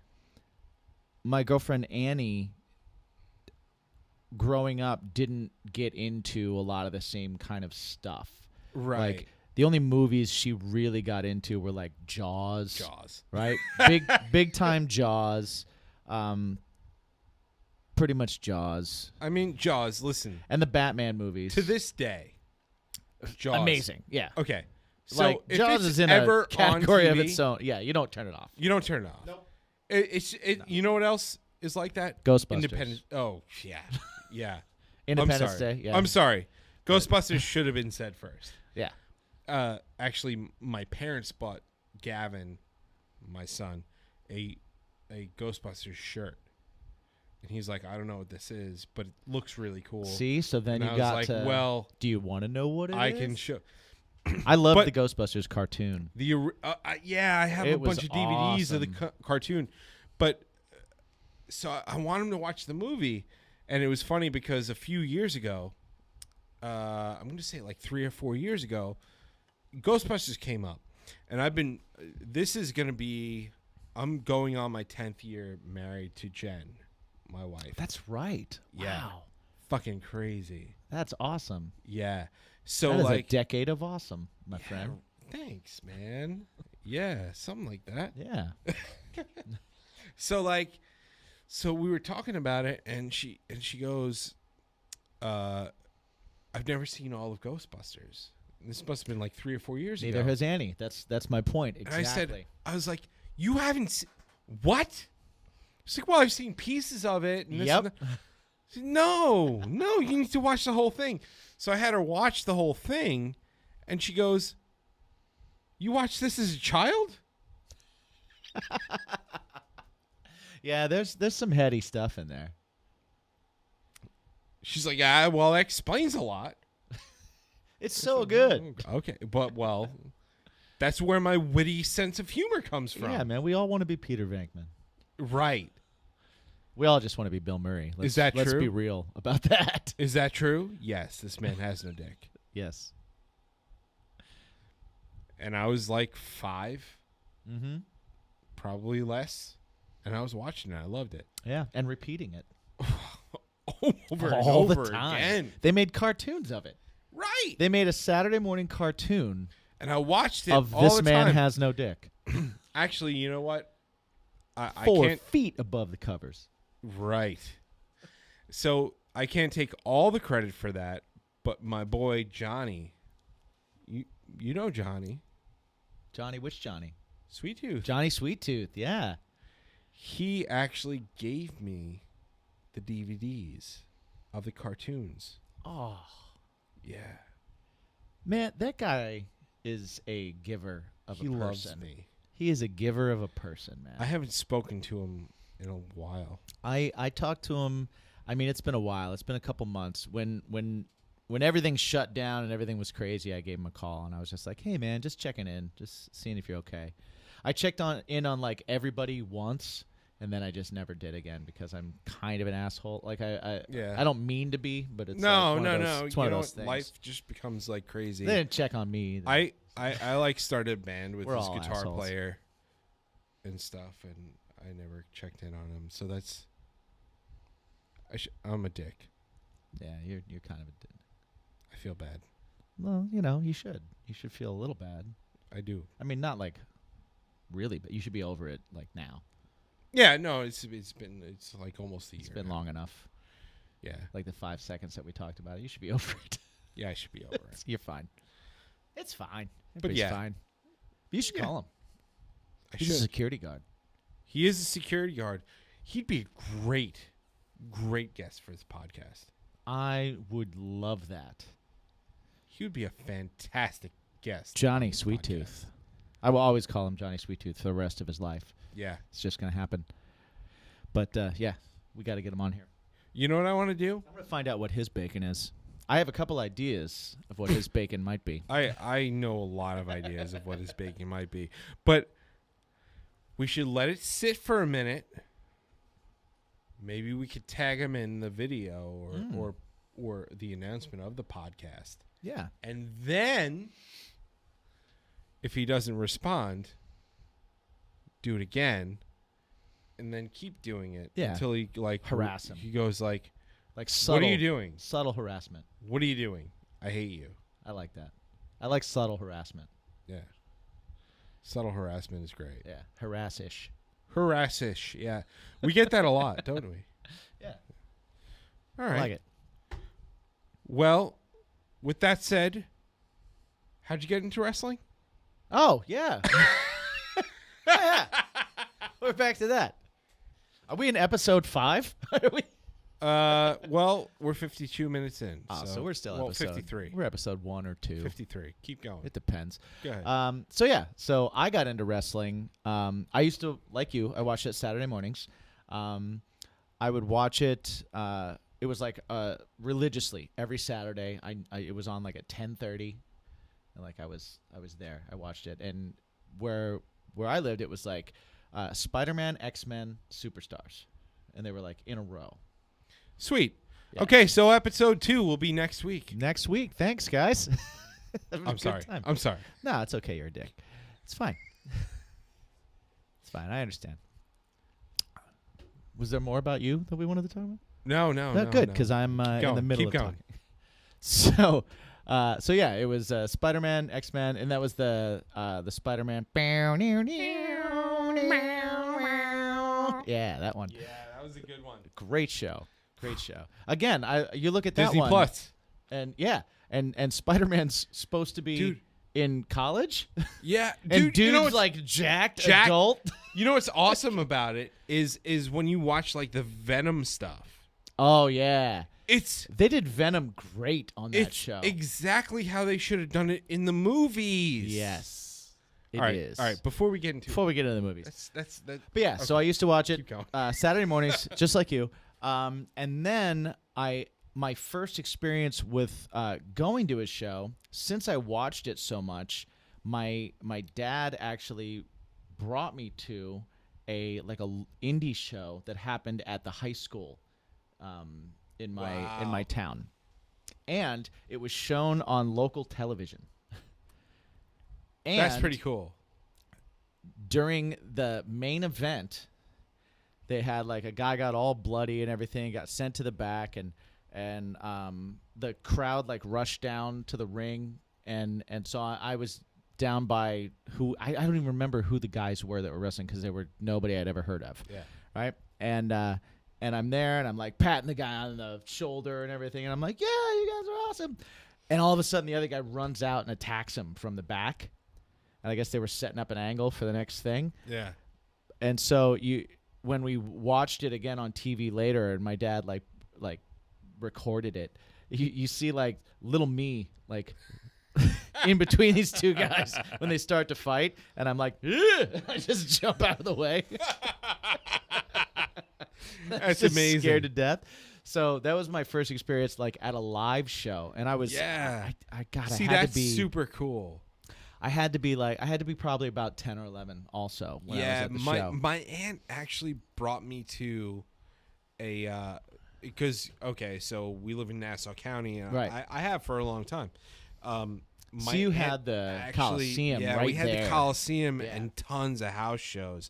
my girlfriend Annie growing up didn't get into a lot of the same kind of stuff. Right. Like the only movies she really got into were like Jaws. Right? big time Jaws. Pretty much Jaws. I mean, Jaws, listen. And the Batman movies. To this day, Jaws. Amazing. Yeah. Okay. So like if Jaws it's is in ever a category on TV, of its own. Yeah, you don't turn it off. You don't turn it off. Nope. You know what else is like that? Ghostbusters. Independence. Oh, yeah. Yeah. Independence Day. Yeah. I'm sorry. Ghostbusters should have been said first. Yeah. Actually, my parents bought Gavin, my son, a Ghostbusters shirt. And he's like, I don't know what this is, but it looks really cool. See, so then and you I got was like, to. Well, do you want to know what it is? I can show. I love the Ghostbusters cartoon. I have a bunch of DVDs of the cartoon, but so I want him to watch the movie, and it was funny because a few years ago, I'm going to say like 3 or 4 years ago, Ghostbusters came up, and I'm going on my 10th year married to Jen, my wife. That's right. Yeah. Wow. Fucking crazy. That's awesome. Yeah. So that is like a decade of awesome, my friend. Thanks, man. Yeah, something like that. Yeah. So we were talking about it, and she goes, I've never seen all of Ghostbusters. This must have been like 3 or 4 years ago. Neither has Annie. That's my point. And Exactly. I was like, you haven't seen what? She's like, well, I've seen pieces of it. And this Yep. and that. Said, no, you need to watch the whole thing. So I had her watch the whole thing, and she goes, you watched this as a child? Yeah, there's some heady stuff in there. She's like, yeah, well, that explains a lot. It's so good. Okay, but, well, that's where my witty sense of humor comes from. Yeah, man, we all want to be Peter Venkman. Right. We all just want to be Bill Murray. Is that true? Let's be real about that. Is that true? Yes, this man has no dick. Yes. And I was like 5. Mm-hmm. Probably less. And I was watching it. I loved it. Yeah, and repeating it. over and all over the time. again. They made cartoons of it. Right. They made a Saturday morning cartoon And I watched it of all This the Man time. Has No Dick. Actually, you know what? I 4 can't. feet above the covers. Right. So I can't take all the credit for that, but my boy Johnny, you know Johnny, Johnny, which Johnny? Sweet Tooth. Johnny Sweet Tooth, yeah. He actually gave me the DVDs of the cartoons. Oh. Yeah. Man, that guy is a giver of He a person. loves me. He is a giver of a person, man. I haven't spoken to him in a while. I talked to him. I mean, it's been a while. It's been a couple months. When everything shut down and everything was crazy, I gave him a call and I was just like, "Hey, man, just checking in, just seeing if you're okay." I checked in on like everybody once, and then I just never did again because I'm kind of an asshole. Like I don't mean to be, but it's No. It's one of those things. Life just becomes like crazy. They didn't check on me either. I like started a band with We're this all guitar assholes. player and stuff, and I never checked in on him. So that's I'm a dick. Yeah, you're kind of a dick. I feel bad. Well, you should. You should feel a little bad. I do. I mean, not like really, but you should be over it like now. Yeah, no, it's like almost a year. It's been now. long enough. Yeah. Like the 5 seconds that we talked about it. You should be over it. Yeah, I should be over it. You're fine. It's fine. But Everybody's yeah. fine. You should call him. I He's a should. security guard. He is a security guard. He'd be a great guest for this podcast. I would love that. He would be a fantastic guest. Johnny on the Sweet podcast. Tooth. I will always call him Johnny Sweet Tooth for the rest of his life. Yeah. It's just going to happen. But, yeah, we got to get him on here. You know what I want to do? I'm going to find out what his bacon is. I have a couple ideas of what his bacon might be. I know a lot of ideas of what his bacon might be, but we should let it sit for a minute. Maybe we could tag him in the video or the announcement of the podcast. Yeah. And then if he doesn't respond, do it again and then keep doing it until he harass him. He goes like Subtle. what are you doing? Subtle harassment. What are you doing? I hate you. I like that. I like subtle harassment. Yeah. Subtle harassment is great. Yeah. Harass-ish. Harass-ish. Yeah. We get that a lot, don't we? Yeah. All right. I like it. Well, with that said, how'd you get into wrestling? Oh, yeah. Yeah. We're back to that. Are we in episode 5? Are we? Well, we're 52 minutes in. Oh, so we're still episode 53. We're episode 1 or 2. 53. Keep going. It depends. Go ahead. So I got into wrestling. I used to, like you, I watched it Saturday mornings. I would watch it. It was like religiously every Saturday. It was on like at 10:30, and like I was there. I watched it, and where I lived, it was like Spider-Man, X-Men, Superstars, and they were like in a row. Sweet. Yeah. Okay, so episode 2 will be next week. Next week. Thanks, guys. I'm sorry. I'm sorry. No, it's okay. You're a dick. It's fine. It's fine. I understand. Was there more about you that we wanted to talk about? No. Good, because I'm in the middle of talking. So yeah, it was Spider-Man, X-Men, and that was the Spider-Man. Yeah, that one. Yeah, that was a good one. Great show. Again, you look at that Disney one. Plus. And yeah, and Spider-Man's supposed to be in college. Yeah, and dude's you know like jacked adult. You know what's awesome about it is when you watch like the Venom stuff. Oh yeah. They did Venom great on that show. Exactly how they should have done it in the movies. Yes. It is. All right, before we get into the movies. That's But yeah, okay. so I used to watch it Keep going. Saturday mornings, just like you. And then my first experience with going to his show, since I watched it so much, my dad actually brought me to a indie show that happened at the high school in my town, and it was shown on local television. And that's pretty cool. During the main event, they had like a guy got all bloody and everything, got sent to the back, and the crowd like rushed down to the ring, and so I was down by who I don't even remember who the guys were that were wrestling because they were nobody I'd ever heard of. Yeah. Right. And I'm there and I'm like patting the guy on the shoulder and everything. And I'm like, yeah, you guys are awesome. And all of a sudden the other guy runs out and attacks him from the back. And I guess they were setting up an angle for the next thing. Yeah. And so when we watched it again on TV later and my dad like recorded it, you see like little me like in between these two guys when they start to fight, and I'm like, I just jump out of the way. That's just amazing. Scared to death. So that was my first experience like at a live show, and I was I See, had that's to be super cool. I had to be probably about 10 or 11 also when I was at the show. My aunt actually brought me to a because so we live in Nassau County, and Right. I have for a long time. So you had the Coliseum right we had there. the Coliseum Yeah. and tons of house shows,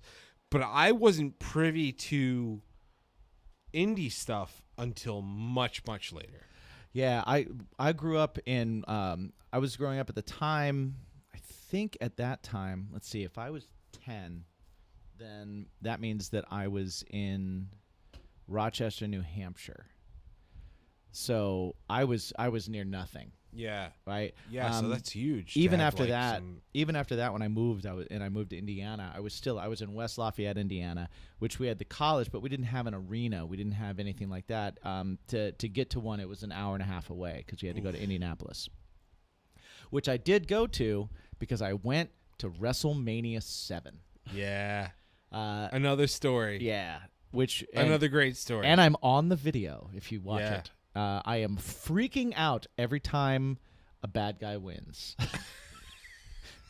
but I wasn't privy to indie stuff until much later. Yeah, I grew up in I was growing up at the time. I think at that time, let's see, if I was 10, then that means that I was in Rochester, New Hampshire. So I was near nothing. Yeah. Right. Yeah. So that's huge. to Even have, after like, that, some- when I moved, I moved to Indiana. I was in West Lafayette, Indiana, which we had the college, but we didn't have an arena. We didn't have anything like that. To get to one, it was an hour and a half away because you had to go to Indianapolis, which I did go to because I went to WrestleMania 7. Yeah. Uh, Another story. yeah, Another great story. and I'm on the video if you watch Yeah. it. I am freaking out every time a bad guy wins.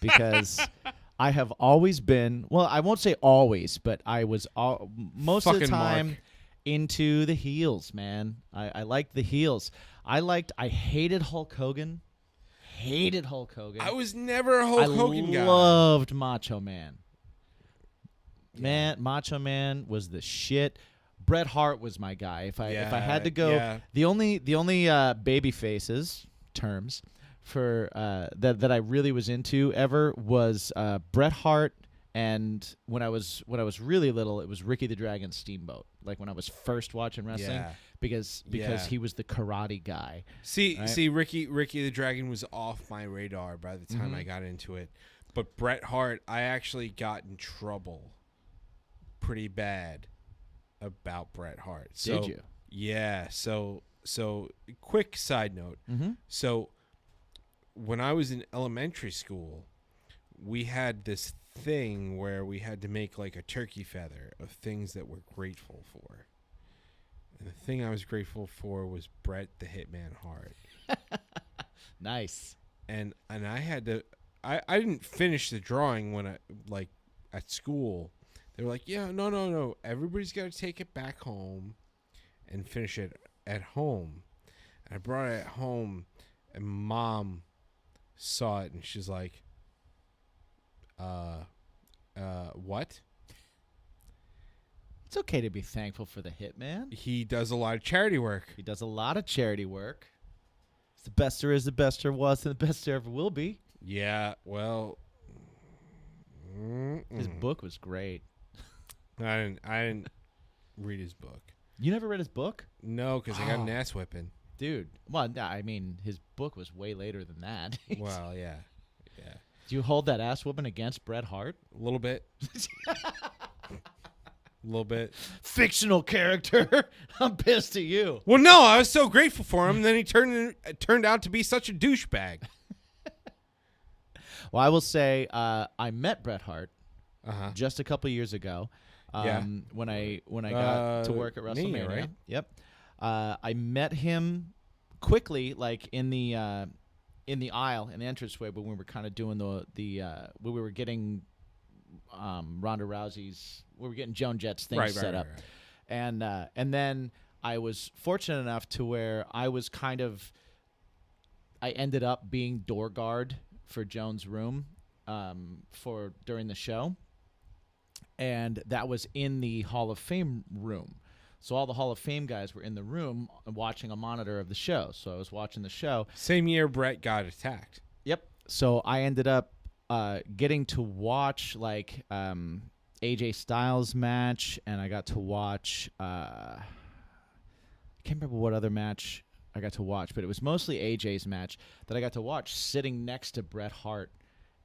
Because I have always been, well, I won't say always, but I was most of the Fucking time Mark. into the heels, man. I liked the heels. I hated Hulk Hogan. I was never a Hulk Hogan guy. I loved Macho Man. Macho Man was the shit. Bret Hart was my guy. If I had to go, the only baby faces terms for that I really was into ever was Bret Hart, and when I was really little, it was Ricky the Dragon Steamboat. Like when I was first watching wrestling, because he was the karate guy. See, right? Ricky the Dragon was off my radar by the time I got into it, but Bret Hart, I actually got in trouble pretty bad about Bret Hart. So, Did you? Yeah. So quick side note. Mm-hmm. So when I was in elementary school, we had this thing where we had to make like a turkey feather of things that we're grateful for. And the thing I was grateful for was Bret the Hitman Hart. Nice. And I had to I didn't finish the drawing when I like at school. They were like, yeah, no. Everybody's got to take it back home and finish it at home. And I brought it at home, and Mom saw it, and she's like, what? It's okay to be thankful for the Hitman. He does a lot of charity work. He does a lot of charity work. It's the best there is, the best there was, and the best there ever will be. Yeah, well. His book was great. I didn't read his book. You never read his book? No, because I got an ass whipping. Dude. Well, I mean, his book was way later than that. Well, yeah. Do you hold that ass whooping against Bret Hart? A little bit. Fictional character. I'm pissed at you. Well, no, I was so grateful for him. And then he turned out to be such a douchebag. Well, I will say I met Bret Hart Uh-huh. just a couple years ago. Yeah. When I got to work at WrestleMania. Mania, right? Yep. I met him quickly, like in the aisle, in the entranceway, when we were kind of doing we were getting Ronda Rousey's, we were getting Joan Jett's thing set up. Right. And then I was fortunate enough to where I ended up being door guard for Joan's room during the show. And that was in the Hall of Fame room. So all the Hall of Fame guys were in the room watching a monitor of the show. So I was watching the show. Same year Bret got attacked. Yep. So I ended up getting to watch like AJ Styles match, and I got to watch I can't remember what other match I got to watch, but it was mostly AJ's match that I got to watch sitting next to Bret Hart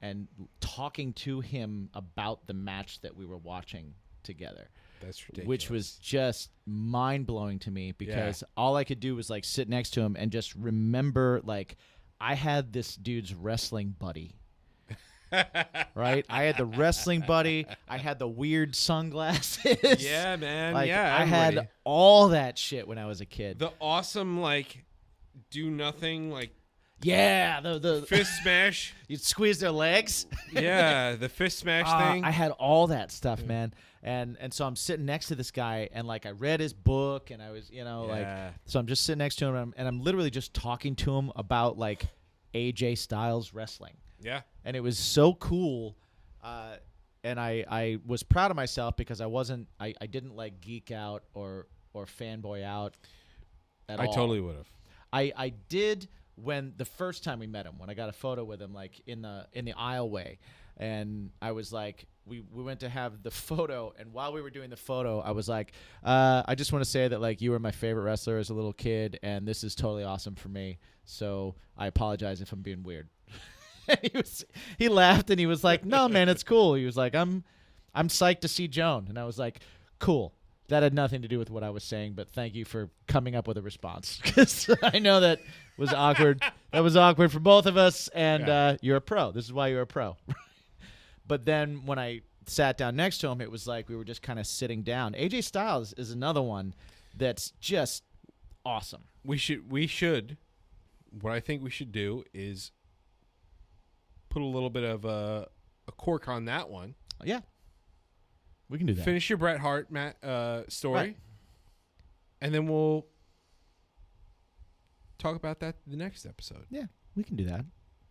and talking to him about the match that we were watching together. That's ridiculous. Which was just mind-blowing to me because all I could do was like sit next to him and just remember like I had this dude's wrestling buddy. Right? I had the wrestling buddy. I had the weird sunglasses. Yeah, man. Like, yeah, I had all that shit when I was a kid. the awesome like do nothing like the fist smash. you'd squeeze their legs. Yeah, the fist smash thing. I had all that stuff, man. And so I'm sitting next to this guy, and like I read his book, and I was, like, so I'm just sitting next to him, and I'm literally just talking to him about like AJ Styles wrestling. Yeah. And it was so cool, and I was proud of myself because I didn't like geek out or fanboy out at all. I totally would have. I did when the first time we met him, when I got a photo with him, like in the aisleway, and I was like, we went to have the photo, and while we were doing the photo, I was like, I just want to say that like you were my favorite wrestler as a little kid, and this is totally awesome for me. So I apologize if I'm being weird. He laughed and he was like, "No, man, it's cool." He was like, "I'm psyched to see Joan," and I was like, "Cool." That had nothing to do with what I was saying, but thank you for coming up with a response because I know that was awkward. That was awkward for both of us, and you're a pro. This is why you're a pro. But then when I sat down next to him, it was like we were just kind of sitting down. AJ Styles is another one that's just awesome. We should. What I think we should do is put a little bit of a cork on that one. Yeah. We can do that. Finish your Bret Hart story, right. And then we'll talk about that the next episode. Yeah, we can do that.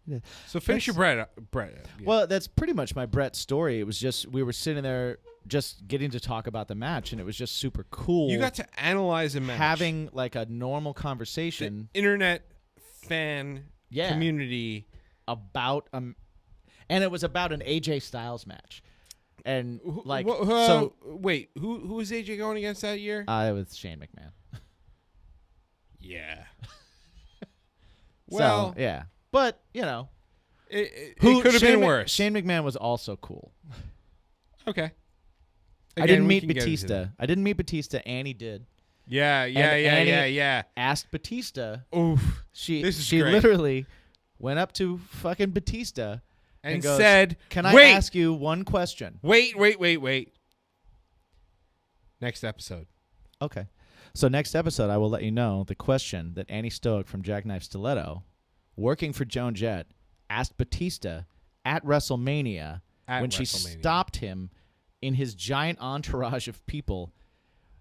Yeah. So finish your Bret. Yeah. Well, that's pretty much my Bret story. It was just we were sitting there just getting to talk about the match, and it was just super cool. You got to analyze a match. Having like a normal conversation. The internet fan community. About and it was about an AJ Styles match. And like, so wait, who was AJ going against that year? With Shane McMahon. Yeah. Well, so, yeah, but it could have been worse. Shane McMahon was also cool. Okay. Again, I didn't meet Batista. I didn't meet Batista. Annie did. Yeah. Asked Batista. Oof. She great. Literally went up to fucking Batista. And goes, said, "Can I ask you one question?" Wait. Next episode. Okay. So next episode, I will let you know the question that Annie Stoic from Jackknife Stiletto, working for Joan Jett, asked Batista at WrestleMania she stopped him in his giant entourage of people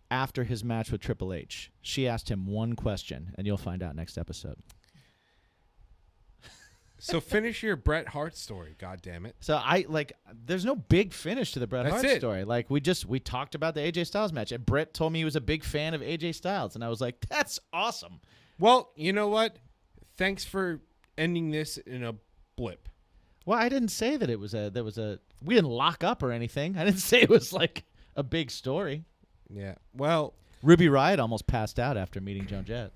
after his match with Triple H. She asked him one question, and you'll find out next episode. So finish your Bret Hart story, God damn it. So there's no big finish to the Bret Hart story. Like we talked about the AJ Styles match, and Bret told me he was a big fan of AJ Styles, and I was like, that's awesome. Well, you know what? Thanks for ending this in a blip. Well, I didn't say that we didn't lock up or anything. I didn't say it was like a big story. Yeah. Well, Ruby Riott almost passed out after meeting Joan Jett.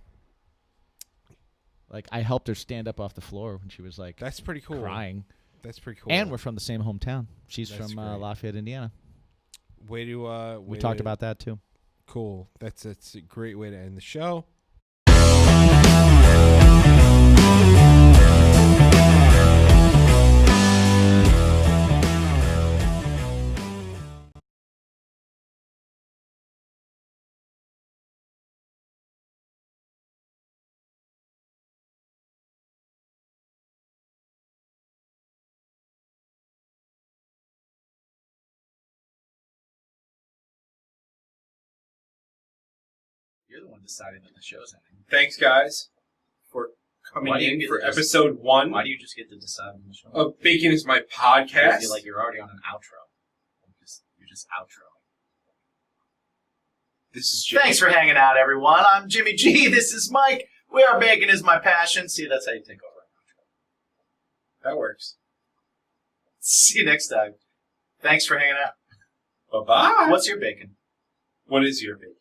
Like, I helped her stand up off the floor when she was, like, that's pretty cool. Crying. That's pretty cool. And we're from the same hometown. She's from Lafayette, Indiana. We talked about that, too. Cool. That's a great way to end the show. You're the one deciding that the show's ending. Thanks, guys, for coming in for episode 1. Why do you just get to decide on the show? Of Bacon is My Podcast. I feel like you're already on an outro. You're just outroing. This is Jimmy. Thanks for hanging out, everyone. I'm Jimmy G. This is Mike. We are Bacon is My Passion. See, that's how you take over an outro. That works. See you next time. Thanks for hanging out. Bye-bye. What's your bacon? What is your bacon?